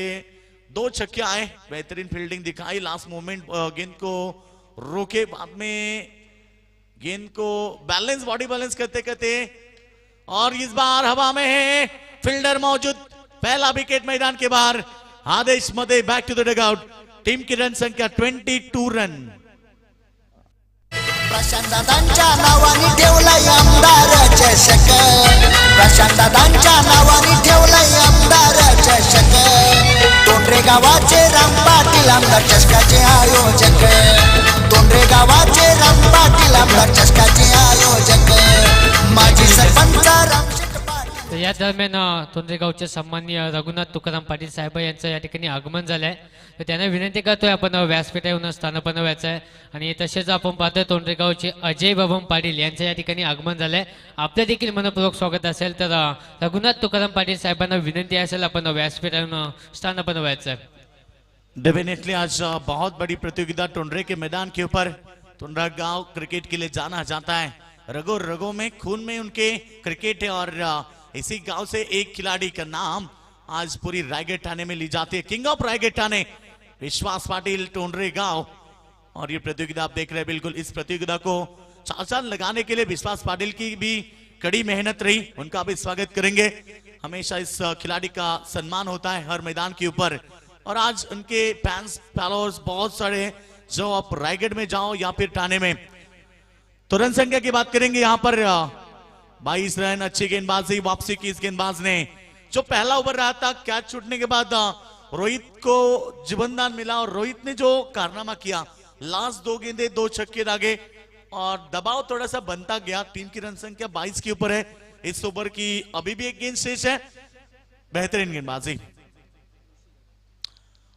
2 छक्के आए, बेहतरीन फील्डिंग दिखाई, लास्ट मोमेंट गेंद को रोके, बाद में गेंद को बैलेंस, बॉडी बैलेंस करते करते, और इस बार हवा में है, फील्डर मौजूद, पहला विकेट मैदान के बाहर। आदेश मध्ये back to the dugout, team की रन संख्या 22 रन। प्रशांतदादांच्या नावाने ठेवलाय आमदार चषक, प्रशांतदादांच्या नावाने ठेवलाय आमदार चषक, तोंडरे गावाचे राम पाटील आमदार चषकाचे आयोजक, तोंडरे गावाचे राम पाटील आमदार चषकाचे आयोजक, माजी सरपंच रामशेठ तर या दरम्यान तोंडरेगावचे सन्माननीय रघुनाथ तुकाराम पाटील साहेब यांचं या ठिकाणी आगमन झालंय. तर त्यांना विनंती करतोय आपण व्यासपीठावर स्थान बनवायचं आहे. आणि तसेच आपण पाहतोय तोंडरेगावचे अजय बबन पाटील यांचं या ठिकाणी आगमन झालंय. आपलं देखील मनपूर्वक स्वागत असेल. तर रघुनाथ तुकाराम पाटील साहेबांना विनंती असेल आपण व्यासपीठावर स्थान बनवायचं आहे. डेफिनेटली आज बहुत बड़ी प्रतियोगिता टोंडरे के मैदान के ऊपर, टोंडरा गांव क्रिकेट के लिए जाना जाता है, रगों रगों में खून में उनके क्रिकेट है। और इसी गांव से एक खिलाड़ी का नाम आज पूरी रायगढ़ थाने में ली जाती है, किंग ऑफ रायगढ़ थाने विश्वास पाटिल टोंडरे गांव। और ये प्रतियोगिता आप देख रहे हैं, बिल्कुल इस प्रतियोगिता को चाल लगाने के लिए विश्वास पाटिल की भी कड़ी मेहनत रही, उनका भी स्वागत करेंगे। हमेशा इस खिलाड़ी का सम्मान होता है हर मैदान के ऊपर। और आज उनके फैंस फॉलोअर्स बहुत सारे हैं, जो आप रायगढ़ में जाओ या फिर थाने में। तो रन संख्या की बात करेंगे यहाँ पर 22 रन, अच्छी गेंदबाजी, वापसी की इस गेंदबाज ने। जो पहला ओवर रहा था, कैच छूटने के बाद रोहित को जीवनदान मिला और रोहित ने जो कारनामा किया, लास्ट 2 गेंदे 2 छक्के दागे और दबाव थोड़ा सा बनता गया। टीम की रन संख्या 22 के ऊपर है इस ओवर की, अभी भी एक गेंद शेष है। बेहतरीन गेंदबाजी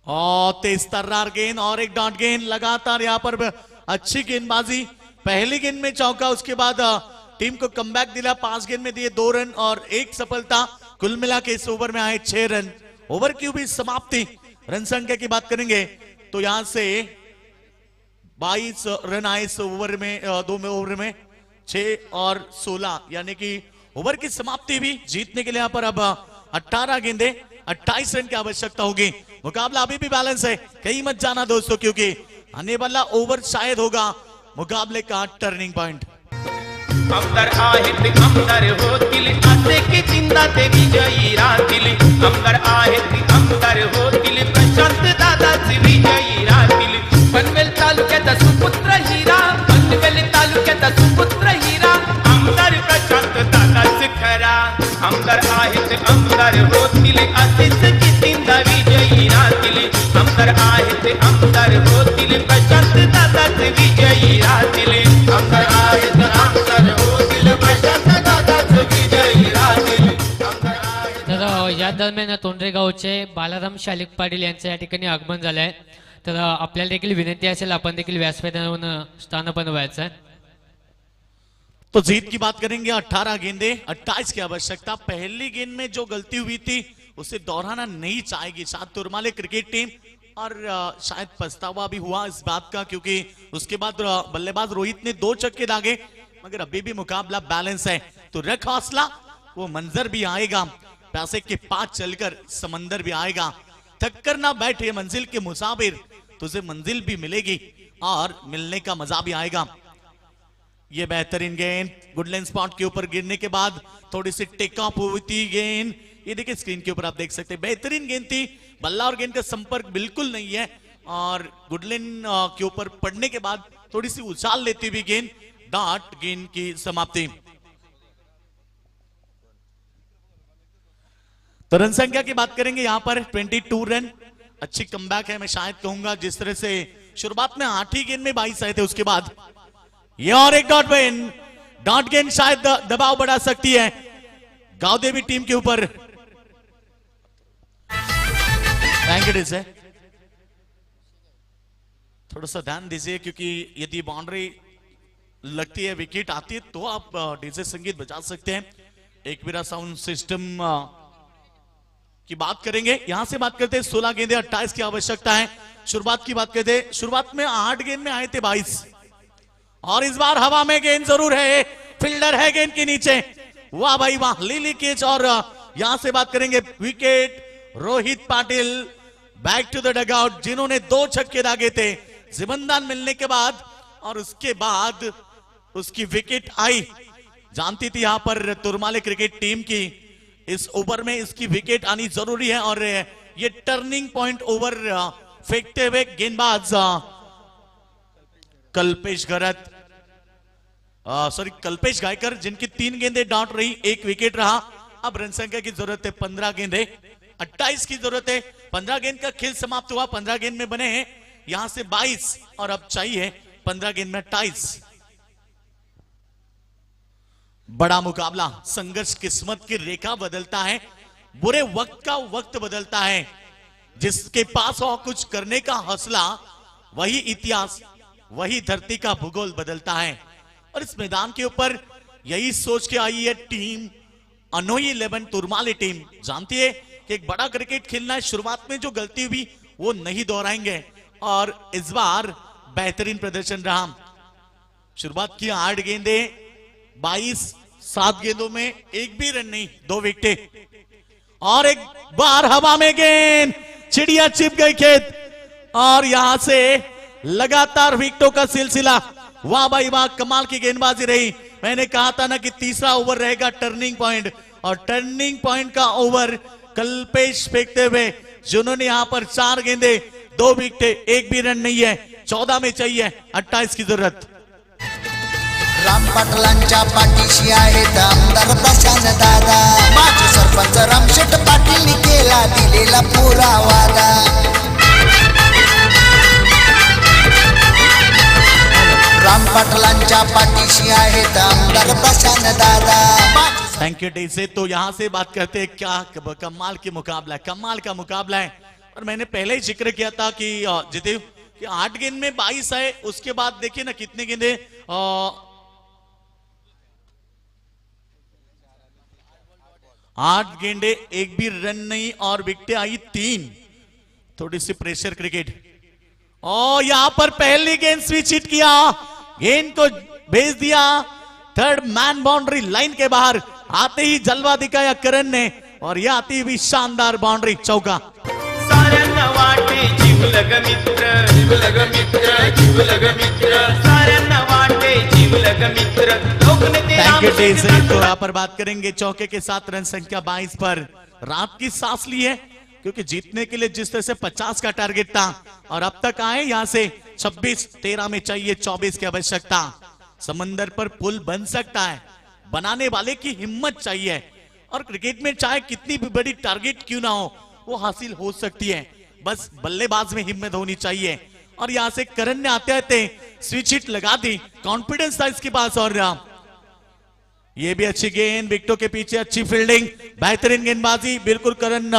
और तेज तर्रार गेंद और एक डॉट गेंद, लगातार यहाँ पर अच्छी गेंदबाजी। पहली गेंद में चौका, उसके बाद टीम को कमबैक दिला, 5 गेंद में दिए 2 रन और 1 सफलता। कुल मिला के इस ओवर में आए 6 रन। ओवर की भी समाप्ति। रन संख्या की बात करेंगे तो यहां से 22 रन आए इस ओवर में, 2 ओवर में 6 और 16, यानी कि ओवर की समाप्ति भी। जीतने के लिए यहां पर अब 18 गेंदे 28 रन की आवश्यकता होगी। मुकाबला अभी भी बैलेंस है, कहीं मत जाना दोस्तों, क्योंकि आने वाला ओवर शायद होगा मुकाबले का टर्निंग पॉइंट। आमदार आहेत आमदार होतील असे की चिंता ते विजयी राहतील, आमदार आहेत आमदार होतील प्रशांत दादाचे विजयी राहतील। पनवेल तालुक्याचा सुपुत्र हिरा, पनवेल तालुक्याचा सुपुत्र हिरा, आमदार प्रशांत दादाच खरा। आमदार आहेत आमदार होतील असेच की चिंता विजयी राहतील, आमदार आहेत आमदार होतील प्रशांत दादाचे विजयी राहतील। आमदार आहेत आमदार होतील प्रशांत दादाचे विजयी राहतील। तर या दरम्यान तोंडरेगावचे बालाराम शालिक पाटील यांचं या ठिकाणी आगमन झालंय. तर आपल्याला देखील विनंती असेल आपण देखील व्यासपीठावर स्थान बनवायचं आहे. तो जीत की बात करेंगे, 18 गेंदे 28 की आवश्यकता। पहली गेंद में जो गलती हुई थी उसे दोहराना नहीं चाहेगी शायद तुरमाले क्रिकेट टीम, और शायद पछतावा भी हुआ इस बात का, क्योंकि उसके बाद बल्लेबाज रोहित ने 2 छक्के दागे। मगर अभी भी मुकाबला बैलेंस है, तो रख हौसला, वो मंजर भी आएगा। पैसे के पास चलकर समंदर भी आएगा। थक कर ना बैठे मंजिल के मुसाफिर, तुझे मंजिल भी मिलेगी और मिलने का मजा भी आएगा। ये बेहतरीन गेंद गुडलैंड स्पॉट के ऊपर गिरने के बाद थोड़ी सी टेक ऑफ हुई थी गेंद। ये देखिए स्क्रीन के ऊपर आप देख सकते हैं, बेहतरीन गेंद थी। बल्ला और गेंद का संपर्क बिल्कुल नहीं है, और गुडलैंड के ऊपर पड़ने के बाद थोड़ी सी उछाल लेती हुई गेंद, डॉट गेंद की समाप्ति। तो रन संख्या की बात करेंगे यहां पर 22 रन, अच्छी कमबैक है मैं शायद कहूंगा। जिस तरह से शुरुआत में 8 ही गेंद में 22 आए थे, उसके बाद ये और एक डॉट गेंद, डॉट गेंद शायद दबाव बढ़ा सकती है गांवदेवी टीम के ऊपर। है थोड़ा सा ध्यान दीजिए, क्योंकि यदि बाउंड्री लगती है, विकेट आती है, तो आप डीजे संगीत बजा सकते हैं। एक बिरा साउंड सिस्टम की बात करेंगे। यहां से बात करते हैं 16 गेंदे 28 की आवश्यकता है। शुरुआत की बात करते हैं, शुरुआत में 8 गेंद में आए थे 22, और इस बार हवा में गेंद जरूर है, फील्डर है गेंद के नीचे, वाह भाई वाह, लीली कैच। और यहां से बात करेंगे wicket Rohit Patil, back to the dugout, जिन्होंने 2 छक्के दागे थे जिबंदान मिलने के बाद, और उसके बाद उसकी विकेट आई। जानती थी यहां पर तुरमाले क्रिकेट टीम की इस ओवर में इसकी विकेट आनी जरूरी है, और ये टर्निंग पॉइंट ओवर फेंकते हुए गेंदबाज कल्पेश गरत, सॉरी कल्पेश गायकर, जिनकी 3 गेंदें डॉट रही, 1 विकेट रहा। अब रन संख्या की जरूरत है 15 गेंदें, 28 की जरूरत है। 15 गेंद का खेल समाप्त हुआ, 15 गेंद में बने हैं यहां से 22, और अब चाहिए 15 गेंद में 28। बड़ा मुकाबला, संघर्ष किस्मत की रेखा बदलता है, बुरे वक्त का वक्त बदलता है। जिसके पास हो कुछ करने का हौसला, वही इतिहास, वही धरती का भूगोल बदलता है। और इस मैदान के ऊपर यही सोच के आई है टीम अनोई 11 तुरमाले टीम। जानती है कि एक बड़ा क्रिकेट खेलना है, शुरुआत में जो गलती हुई वो नहीं दोहराएंगे, और इस बार बेहतरीन प्रदर्शन रहा। शुरुआत की 8 गेंदें 22, 7 गेंदों में 1 भी रन नहीं, 2 विकेटें, और एक बार हवा में गेंद, चिड़िया चिप गई खेत, और यहां से लगातार विकेटों का सिलसिला। वाह भाई वाह, कमाल की गेंदबाजी रही। मैंने कहा था ना कि तीसरा ओवर रहेगा टर्निंग पॉइंट, और टर्निंग पॉइंट का ओवर कल्पेश फेंकते हुए, जिन्होंने यहां पर 4 गेंदे 2 विकेट, 1 भी रन नहीं है। 14 में चाहिए 28 की जरूरत। राम पाटलांच्या पाठीशी आहेत आमदार प्रशांत दादा, माजी सरपंच रामशेठ पाटील केला दिलेला पुरा वादा। राम पाटलांच्या पाठीशी आहेत आमदार प्रशांत दादा। थैंक यू डी से। तो यहां से बात करते हैं, क्या कमाल की मुकाबला है, कमाल का मुकाबला है। और मैंने पहले ही जिक्र किया था कि जिते कि 8 गेंद में 22 है, उसके बाद देखिए ना कितनी गेंदे 8 गेंदे 1 भी रन नहीं, और विकेटें आई 3। थोड़ी सी प्रेशर क्रिकेट, और यहां पर पहली गेंद स्विच हिट किया, गेंद को भेज दिया 3rd मैन बाउंड्री लाइन के बाहर। आते ही जलवा दिखाया करण ने, और यह आती हुई शानदार बाउंड्री, चौका। साऱ्यांना वाटे जीवलग मित्र, जीवलग मित्र, जीवलग मित्र, साऱ्यांना वाटे जीवलग मित्र, लोकनेते थैंक यू डे से। तो यहाँ पर बात करेंगे चौके के साथ रन संख्या 22 पर रात की सांस ली है, क्योंकि जीतने के लिए जिस तरह से 50 का टारगेट था, और अब तक आए यहां से 26, 13 में चाहिए 24 की आवश्यकता। समंदर पर पुल बन सकता है, बनाने वाले की हिम्मत चाहिए, और क्रिकेट में चाहे कितनी भी बड़ी टारगेट क्यों ना हो, वो हासिल हो सकती है, बस बल्लेबाज में हिम्मत होनी चाहिए। और यहां से करण ने आते आते स्विच हिट लगा दी, कॉन्फिडेंस था इसके पास, और ये भी अच्छी गेंद, विकेटों के पीछे अच्छी फील्डिंग, बेहतरीन गेंदबाजी, बिल्कुल करण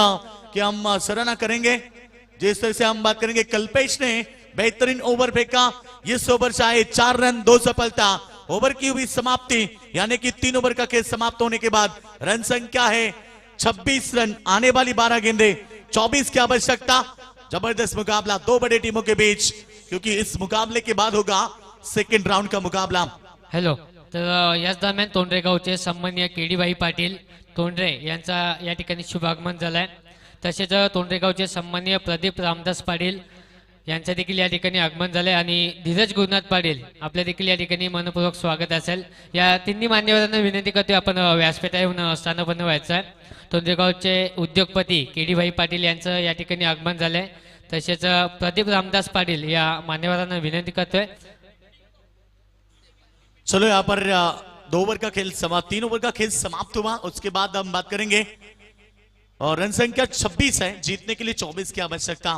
की हम सराहना करेंगे। जिस तरह से हम बात करेंगे, कल्पेश ने बेहतरीन ओवर फेंका, इस ओवर से आए 4 रन 2 सफलता। ओवर की हुई समाप्ति, यानी कि 3 ओवर का खेल समाप्त होने के बाद रन संख्या है 26 रन, आने वाली 12 गेंदे, 24 की आवश्यकता। जबरदस्त मुकाबला 2 बड़े टीमों के बीच, क्योंकि इस मुकाबले के बाद होगा सेकंड राउंड का मुकाबला। हॅलो, तर याच दरम्यान तोंडरे गावचे सन्माननीय केडीभाई पाटील तोंडरे यांचा या ठिकाणी शुभागमन झालंय। तसेच तोंडरे गावचे सन्माननीय प्रदीप रामदास पाटील यांचं देखील या ठिकाणी आगमन झालंय, आणि धीरज गुरुनाथ पाटील आपल्या देखील या ठिकाणी मनपूर्वक स्वागत असेल। या तिन्ही मान्यवरांना विनंती करतोय, आपण व्यासपीठावर स्थानपन्न व्हायचं आहे। तोंडरेगावचे उद्योगपती केडीभाई पाटील यांचं या ठिकाणी आगमन झालंय। तसेच प्रदीप रामदास पाटील या मान्यवरांना विनंती करतोय। चलो यहाँ पर 2 ओवर का खेल 3 ओवर का खेल समाप्त हुआ, उसके बाद हम बात करेंगे, और रन संख्या 26 है, जीतने के लिए 24 की आवश्यकता।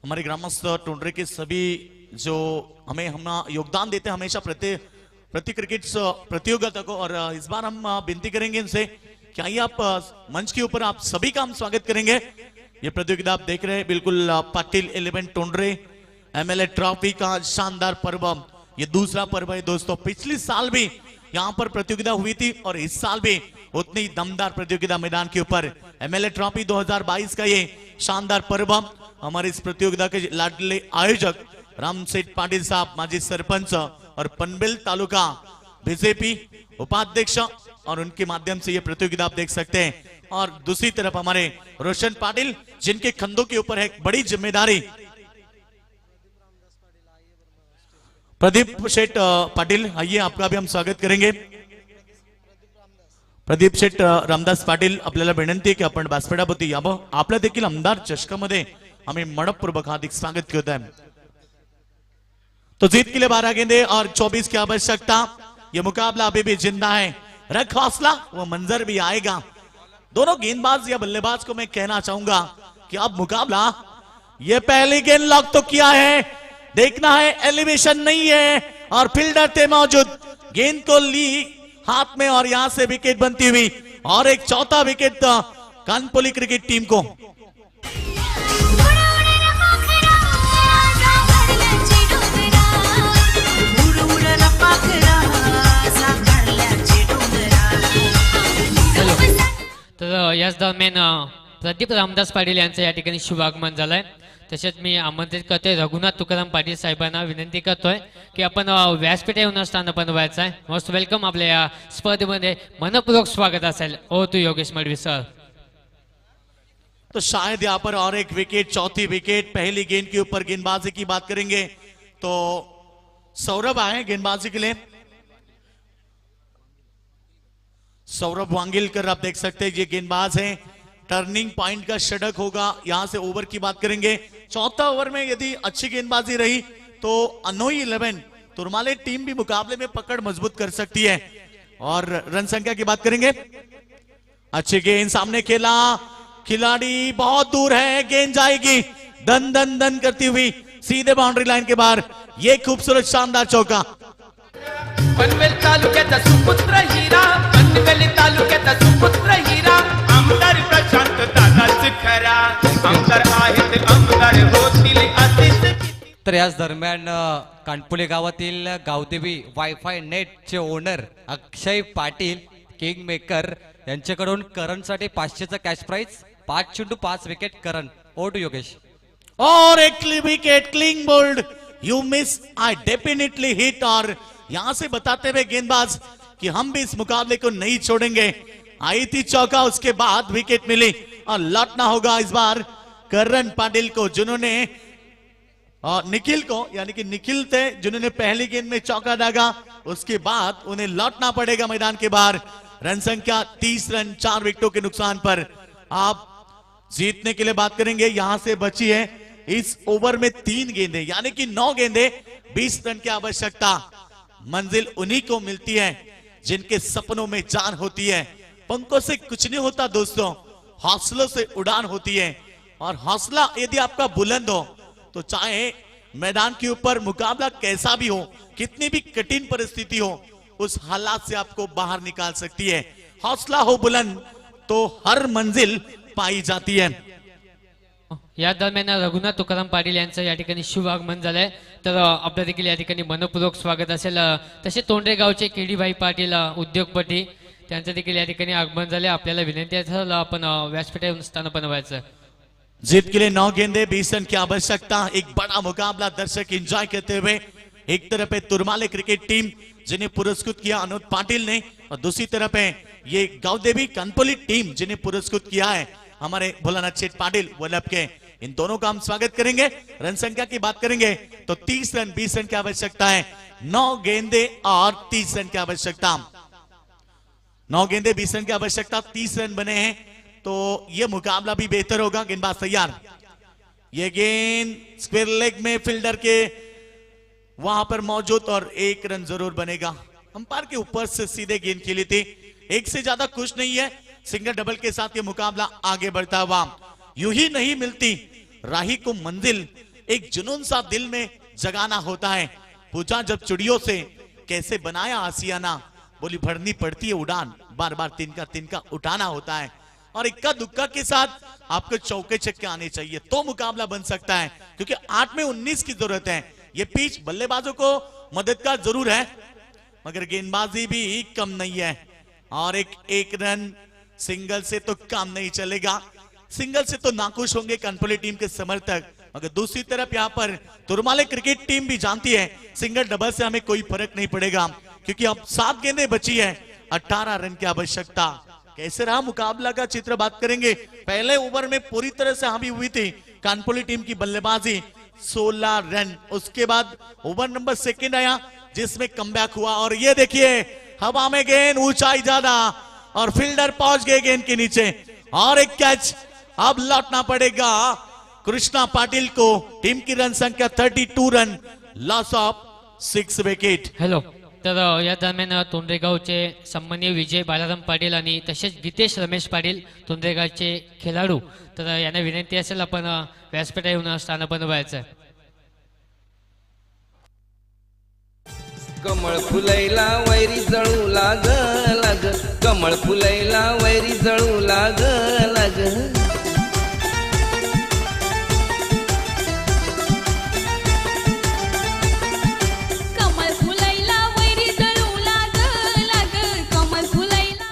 हमारे ग्रामस्थ टोंडरे के सभी जो हमें योगदान देते हैं हमेशा प्रति क्रिकेट प्रतियोगिता को, और इस बार हम विनती करेंगे इनसे कि आइए आप मंच के ऊपर, आप सभी का हम स्वागत करेंगे। ये प्रतियोगिता आप देख रहे हैं, बिल्कुल पाटिल 11 टोंडरे MLA ट्रॉफी का शानदार पर्व, ये दूसरा पर्व है दोस्तों। पिछले साल भी यहाँ पर प्रतियोगिता हुई थी, और इस साल भी उतनी दमदार प्रतियोगिता मैदान के ऊपर। MLA ट्रॉफी 2022 का ये शानदार पर्व, हमारे इस प्रतियोगिता के लाडले आयोजक रामसेठ पाटिल साहब, माजी सरपंच और पनवेल तालुका बीजेपी उपाध्यक्ष और उनके माध्यम से ये प्रतियोगिता आप देख सकते हैं। और दूसरी तरफ हमारे रोशन पाटिल, जिनके कंधों के ऊपर है एक बड़ी जिम्मेदारी। प्रदीप शेठ पाटिल, आइए आपका भी हम स्वागत करेंगे। प्रदीप शेठ रामदास पाटील, आपल्याला विनंती आहे की आपण व्यासपीठावरती यावं। आपलं देखील आमदार चषकामध्ये आम्ही मनपूर्वक हार्दिक स्वागत करत आहे। तो जीत के लिए 12 गेंदे और 24 की आवश्यकता। ये मुकाबला अभी भी जिंदा है, रख हौसला, वो मंजर भी आएगा। दोनों गेंदबाज या बल्लेबाज को मैं कहना चाहूंगा कि अब मुकाबला, ये पहली गेंद लॉक तो किया है, देखना है एलिवेशन नहीं है और फील्डर थे मौजूद, गेंद को ली हाथ में और यहां से विकेट बनती हुई और एक चौथा विकेट कानपुली क्रिकेट टीम को। तर याच दरम्यान प्रदीप रामदास पाटील यांचं या ठिकाणी शुभागमन झालंय। तसेच मी आमंत्रित करतोय रघुनाथ तुकाराम पाटील साहेबांना विनंती करतोय की आपण व्यासपीठ येऊन स्थान बनवायचं आहे। मोस्ट वेलकम, आपल्या या स्पर्धेमध्ये मनपूर्वक स्वागत असेल। ओ तू योगेश मडवी सर। तो शायद यहाँ पर और एक विकेट, चौथी विकेट। पहली गेंद के ऊपर गेंदबाजी की बात करेंगे तो सौरभ आए गेंदबाजी के लिए। सौरभ वांगिलकर आप देख सकते हैं ये गेंदबाज हैं। टर्निंग पॉइंट का षटक होगा, यहां से ओवर की बात करेंगे। चौथा ओवर में यदि अच्छी गेंदबाजी रही तो अनोई 11 तुरमाले टीम भी मुकाबले में पकड़ मजबूत कर सकती है। और रन संख्या की बात करेंगे, अच्छी गेंद सामने खेला, खिलाड़ी बहुत दूर है, गेंद जाएगी दन दन दन करती हुई सीधे बाउंड्री लाइन के बाहर। ये खूबसूरत शानदार चौका। पनवेल तालुक्याचा सुपुत्र हिरा, पनवेल तालुक्याचा सुपुत्र हिरा, आमदार प्रशांत दादाच खरा, आमदार आहेत आमदार होतील असेच। तर याच दरम्यान कानपुले गावातील गावदेवी वायफाय नेटचे owner Akshay Patil king maker यांच्याकडून करणसाठी 500चा कॅश प्राइज, 5 चेंडू 5 विकेट करण। ओ टू योगेश। और एक wicket clean bowled, you miss I definitely hit. और यहां से बताते हुए गेंदबाज कि हम भी इस मुकाबले को नहीं छोड़ेंगे। आई थी चौका, उसके बाद विकेट मिली और लौटना होगा इस बार करण पाटिल को, जिन्होंने निखिल को, यानी कि निखिल थे जिन्होंने पहली गेंद में चौका दागा, उसके बाद उन्हें लौटना पड़ेगा मैदान के बाहर। रन संख्या 30 रन 4 विकेटों के नुकसान पर। आप जीतने के लिए बात करेंगे, यहां से बची है इस ओवर में 3 गेंदें, यानी कि 9 गेंदें, 20 रन की आवश्यकता। मंजिल उन्हीं को मिलती है जिनके सपनों में जान होती है। पंखों से कुछ नहीं होता दोस्तों, हौसलों से उड़ान होती है। और हौसला यदि आपका बुलंद हो तो चाहे मैदान के ऊपर मुकाबला कैसा भी हो, कितनी भी कठिन परिस्थिति हो, उस हालात से आपको बाहर निकाल सकती है। हौसला हो बुलंद तो हर मंजिल पाई जाती है। या दरम्यान रघुनाथ तुकाराम पाटील यांचं या ठिकाणी शुभ आगमन झालंय। तर आपल्या देखील या ठिकाणी मनपूर्वक स्वागत असेल। तसे तोंडरे गावचे केडीभाई पाटील उद्योगपती, त्यांचं देखील या ठिकाणी आगमन झाले। आपल्याला विनंती आहे आपण व्यासपीठावर स्थान बनवायचं। जीत के लिए 9 गेंदे 20 रन की आवश्यकता। एक बड़ा मुकाबला दर्शक एंजॉय करते हुए। एक तरफ है तुरमाले क्रिकेट टीम जिन्हें पुरस्कृत किया अनुज पाटिल ने, और दूसरी तरफ है ये गावदेवी कानपुली टीम जिन्हें पुरस्कृत किया है हमारे भोलानाथ शेठ पाटिल वल्लभ के। इन दोनों का हम स्वागत करेंगे। रन संख्या की बात करेंगे तो 30 रन 20 रन की आवश्यकता है। 9 गेंदे और 30 रन की आवश्यकता। 9 गेंदे 20 रन की आवश्यकता, 30 रन बने हैं तो यह मुकाबला भी बेहतर होगा। गेंदबाज तैयार, यह गेंद स्क्वायर लेग में फील्डर के वहां पर मौजूद और 1 रन जरूर बनेगा। अंपायर के ऊपर से सीधे गेंद खेली थी, एक से ज्यादा खुश नहीं है। सिंगल डबल के साथ ये मुकाबला आगे बढ़ता हुआ। यूं ही नहीं मिलती राही को मंजिल, एक जुनून सा दिल में जगाना होता है। पूछा जब चिड़ियों से कैसे बनाया आसियाना, बोली भरनी पड़ती है उड़ान, बार बार तिनका उठाना होता है। और इक्का दुक्का के साथ आपको चौके छक्के आने चाहिए तो मुकाबला बन सकता है, क्योंकि 8 में 19 की जरूरत है। ये पिच बल्लेबाजों को मददगार जरूर है मगर गेंदबाजी भी कम नहीं है। और एक रन सिंगल से तो काम नहीं चलेगा, सिंगल से तो नाखुश होंगे कानपुली टीम के समर्थक। मगर दूसरी तरफ यहाँ पर तुरमाले क्रिकेट टीम भी जानती है सिंगल डबल से हमें कोई फर्क नहीं पड़ेगा, क्योंकि अब 7 गेंदें बची है 18 रन की आवश्यकता। कैसे रहा मुकाबला का चित्र बात करेंगे। पहले ओवर में पूरी तरह से हावी हुई थी कानपुरी टीम की बल्लेबाजी, 16 रन। उसके बाद ओवर नंबर 2 आया जिसमें कमबैक हुआ और ये देखिए हवा में गेंद, ऊंचाई ज्यादा और फील्डर पहुंच गए गेंद के नीचे और एक कैच। अब लौटना पड़ेगा कृष्णा पाटिल को। टीम की रन संख्या 32 run, loss of 6 wicket. Hello, तर या दरम्यान तोंडरेगावचे सन्माननीय विजय बालाराम पाटील आणि तसेच गीतेश रमेश पाटील तोंडरेगावचे खेळाडू, तर यांना विनंती असेल आपण व्यासपीठावर येऊन स्थान बनवायचं. कमळ फुलैला वैरी जळू लाग लाग, कमळ फुलैला वैरी जळू लाग लाग. कमल फुलैला वैरी जळू लाग लाग, कमल फुलैला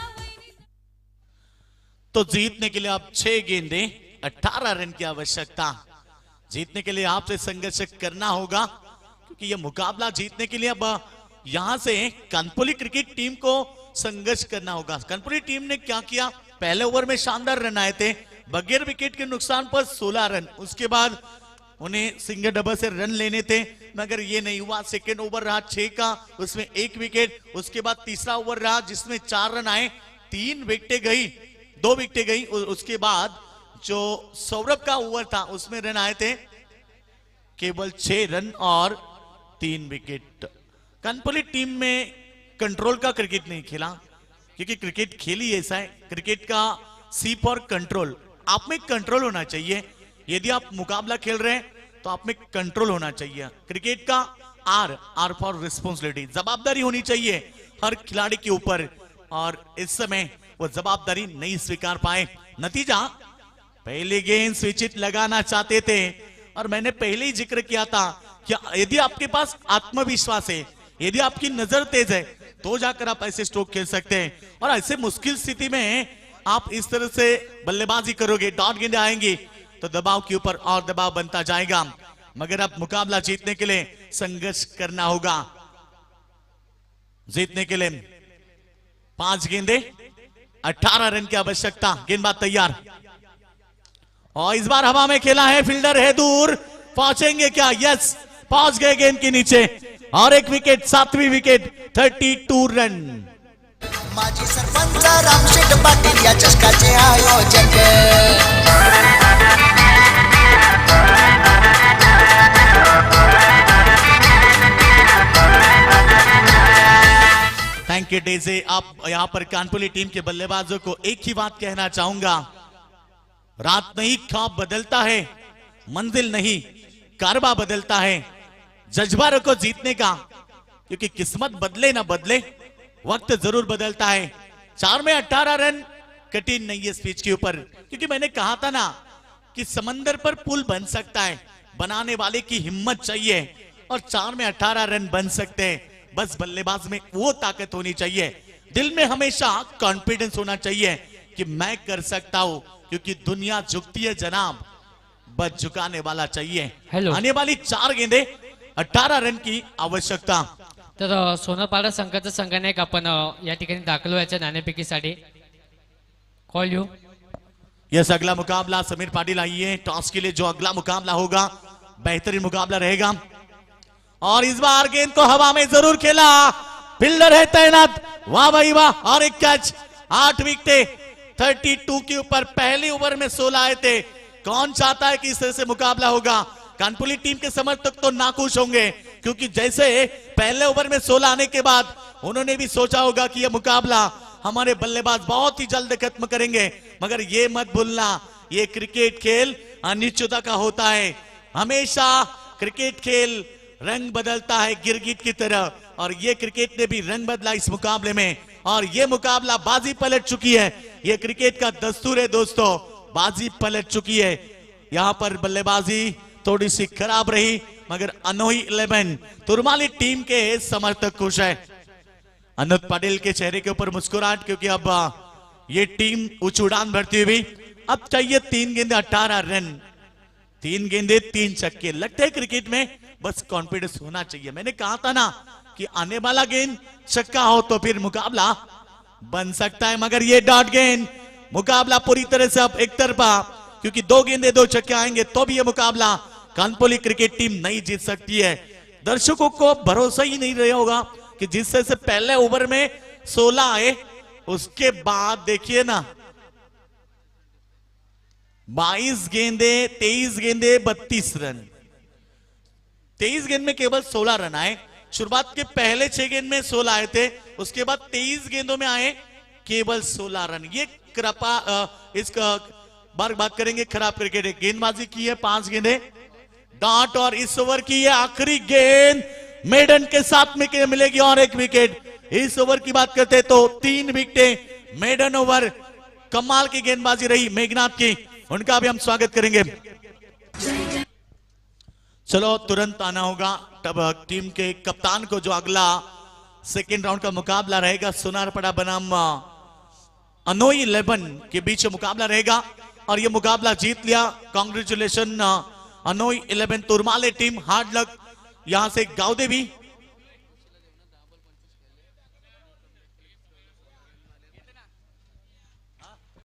तो जीतने के लिए अब 6 गेंदे, 18 रन की आवश्यकता। जीतने के लिए आपसे संघर्ष करना होगा क्योंकि यह मुकाबला जीतने के लिए अब यहां से कानपुरी क्रिकेट टीम को संघर्ष करना होगा। कानपुरी टीम ने क्या किया, पहले ओवर में शानदार रन आए थे बगैर विकेट के नुकसान पर 16 रन। उसके बाद उन्हें सिंगल डबल से रन लेने थे मगर ये नहीं हुआ। सेकेंड ओवर रहा 6 का, उसमें 1 विकेट। उसके बाद तीसरा ओवर रहा जिसमें 4 रन आए, 3 विकेटें गई, 2 विकेटें गई। उसके बाद जो सौरभ का ओवर था उसमें रन आए थे केवल 6 रन और 3 विकेट। कानपुरी टीम में कंट्रोल का क्रिकेट नहीं खेला क्योंकि क्रिकेट खेली ऐसा है, क्रिकेट का सी फॉर कंट्रोल। आप में कंट्रोल होना चाहिए। यदि आप मुकाबला खेल रहे हैं तो आप में कंट्रोल होना चाहिए। क्रिकेट का आर फॉर रिस्पॉन्सिबिलिटी, जवाबदारी होनी चाहिए हर खिलाड़ी के ऊपर और इस समय वो जवाबदारी नहीं स्वीकार पाए। नतीजा, पहले गेंद स्विच लगाना चाहते थे और मैंने पहले ही जिक्र किया था कि यदि आपके पास आत्मविश्वास है, यदि आपकी नजर तेज है तो जाकर आप ऐसे स्ट्रोक खेल सकते हैं। और ऐसे मुश्किल स्थिति में आप इस तरह से बल्लेबाजी करोगे, डॉट गेंदें आएंगी तो दबाव के ऊपर और दबाव बनता जाएगा। मगर अब मुकाबला जीतने के लिए संघर्ष करना होगा। जीतने के लिए 5 गेंदे, 18 रन की आवश्यकता। गेंदबाज तैयार और इस बार हवा में खेला है, फील्डर है दूर, पहुंचेंगे क्या? यस, पहुंच गए गेंद के नीचे और 1 विकेट, 7वीं विकेट, 32 रन। माजी सरपंच रामशेठ पाटील या चषकाचे आयोजक. Thank you DJ. आप यहां पर कानपुरी टीम के बल्लेबाजों को एक ही बात कहना चाहूंगा, रात नहीं ख्वाब बदलता है, मंजिल नहीं कारवा बदलता है। जज्बा रखो जीतने का क्योंकि किस्मत बदले ना बदले वक्त जरूर बदलता है। 4 में 18 रन कठिन नहीं है इस पिच के ऊपर क्योंकि मैंने कहा था ना कि समंदर पर पुल बन सकता है, बनाने वाले की हिम्मत चाहिए और 4 में 18 रन बन सकते हैं। बस बल्लेबाज में वो ताकत होनी चाहिए, दिल में हमेशा कॉन्फिडेंस होना चाहिए कि मैं कर सकता हूं क्योंकि दुनिया झुकती है जनाब, बस झुकाने वाला चाहिए। आने वाली 4 गेंदे, 18 रन की आवश्यकता। तर सोनपाडा संघाचा संघानायक आपण या ठिकाणी दाखल व्हायच्या नाणेफेकीसाठी. Call you. यस, अगला मुकाबला समीर पाटिल आइए टॉस के लिए। जो अगला मुकाबला होगा बेहतरीन मुकाबला रहेगा और इस बार गेंद को हवा में जरूर खेला, फील्डर है तैनात, वाह भाई वाह, और एक कैच, 8 विकेट, 32 के ऊपर। पहले ओवर में 16 आए थे। कौन चाहता है कि इस तरह से मुकाबला होगा? कानपुरी टीम के समर्थक तो नाखुश होंगे क्योंकि जैसे पहले ओवर में 16 आने के बाद उन्होंने भी सोचा होगा कि यह मुकाबला हमारे बल्लेबाज बहुत ही जल्द खत्म करेंगे। मगर ये मत भूलना, ये क्रिकेट खेल अनिश्चितता का होता है। हमेशा क्रिकेट खेल रंग बदलता है गिरगिट की तरह और ये क्रिकेट ने भी रंग बदला इस मुकाबले में और ये मुकाबला बाजी पलट चुकी है। ये क्रिकेट का दस्तूर है दोस्तों, बाजी पलट चुकी है। यहां पर बल्लेबाजी थोड़ी सी खराब रही मगर अनोही 11 तुरमाली टीम के समर्थक खुश है। अनुज पाटिल के चेहरे के ऊपर मुस्कुराहट क्योंकि अब ये टीम उच्च उड़ान भरती हुई। अब चाहिए 3 गेंदे 18 रन, 3 गेंदे 3 छक्के। लगता है क्रिकेट में बस कॉन्फिडेंस होना चाहिए। मैंने कहा था ना कि आने वाला गेंद छक्का हो तो फिर मुकाबला बन सकता है, मगर ये डॉट गेंद, मुकाबला पूरी तरह से अब एक तरफा, क्योंकि 2 गेंदे 2 छक्के आएंगे तो भी ये मुकाबला कानपुली क्रिकेट टीम नहीं जीत सकती है। दर्शकों को भरोसा ही नहीं रहा होगा कि जिससे से पहले ओवर में 16 आए, उसके बाद देखिए ना 22 गेंदे 23 गेंदे 32 रन, 23 गेंद में केवल 16 रन आए। शुरुआत के पहले 6 गेंद में 16 आए थे, उसके बाद 23 गेंदों में आए केवल 16 रन। ये कृपा इसका बात करेंगे खराब क्रिकेट है। गेंदबाजी की है 5 गेंदे डॉट, और इस ओवर की है आखिरी गेंद मेडन के साथ में मिलेगी और 1 विकेट। इस ओवर की बात करते तो 3 विकेटें मेडन ओवर, कमाल की गेंदबाजी रही मेघनाथ की, उनका भी हम स्वागत करेंगे। चलो तुरंत आना होगा तब टीम के कप्तान को, जो अगला सेकेंड राउंड का मुकाबला रहेगा सुनारपड़ा बनाम अनोई 11 के बीच मुकाबला रहेगा, और ये मुकाबला जीत लिया। Congratulation Anoi 11 Turmale team, hard luck. यहां से गावदेवी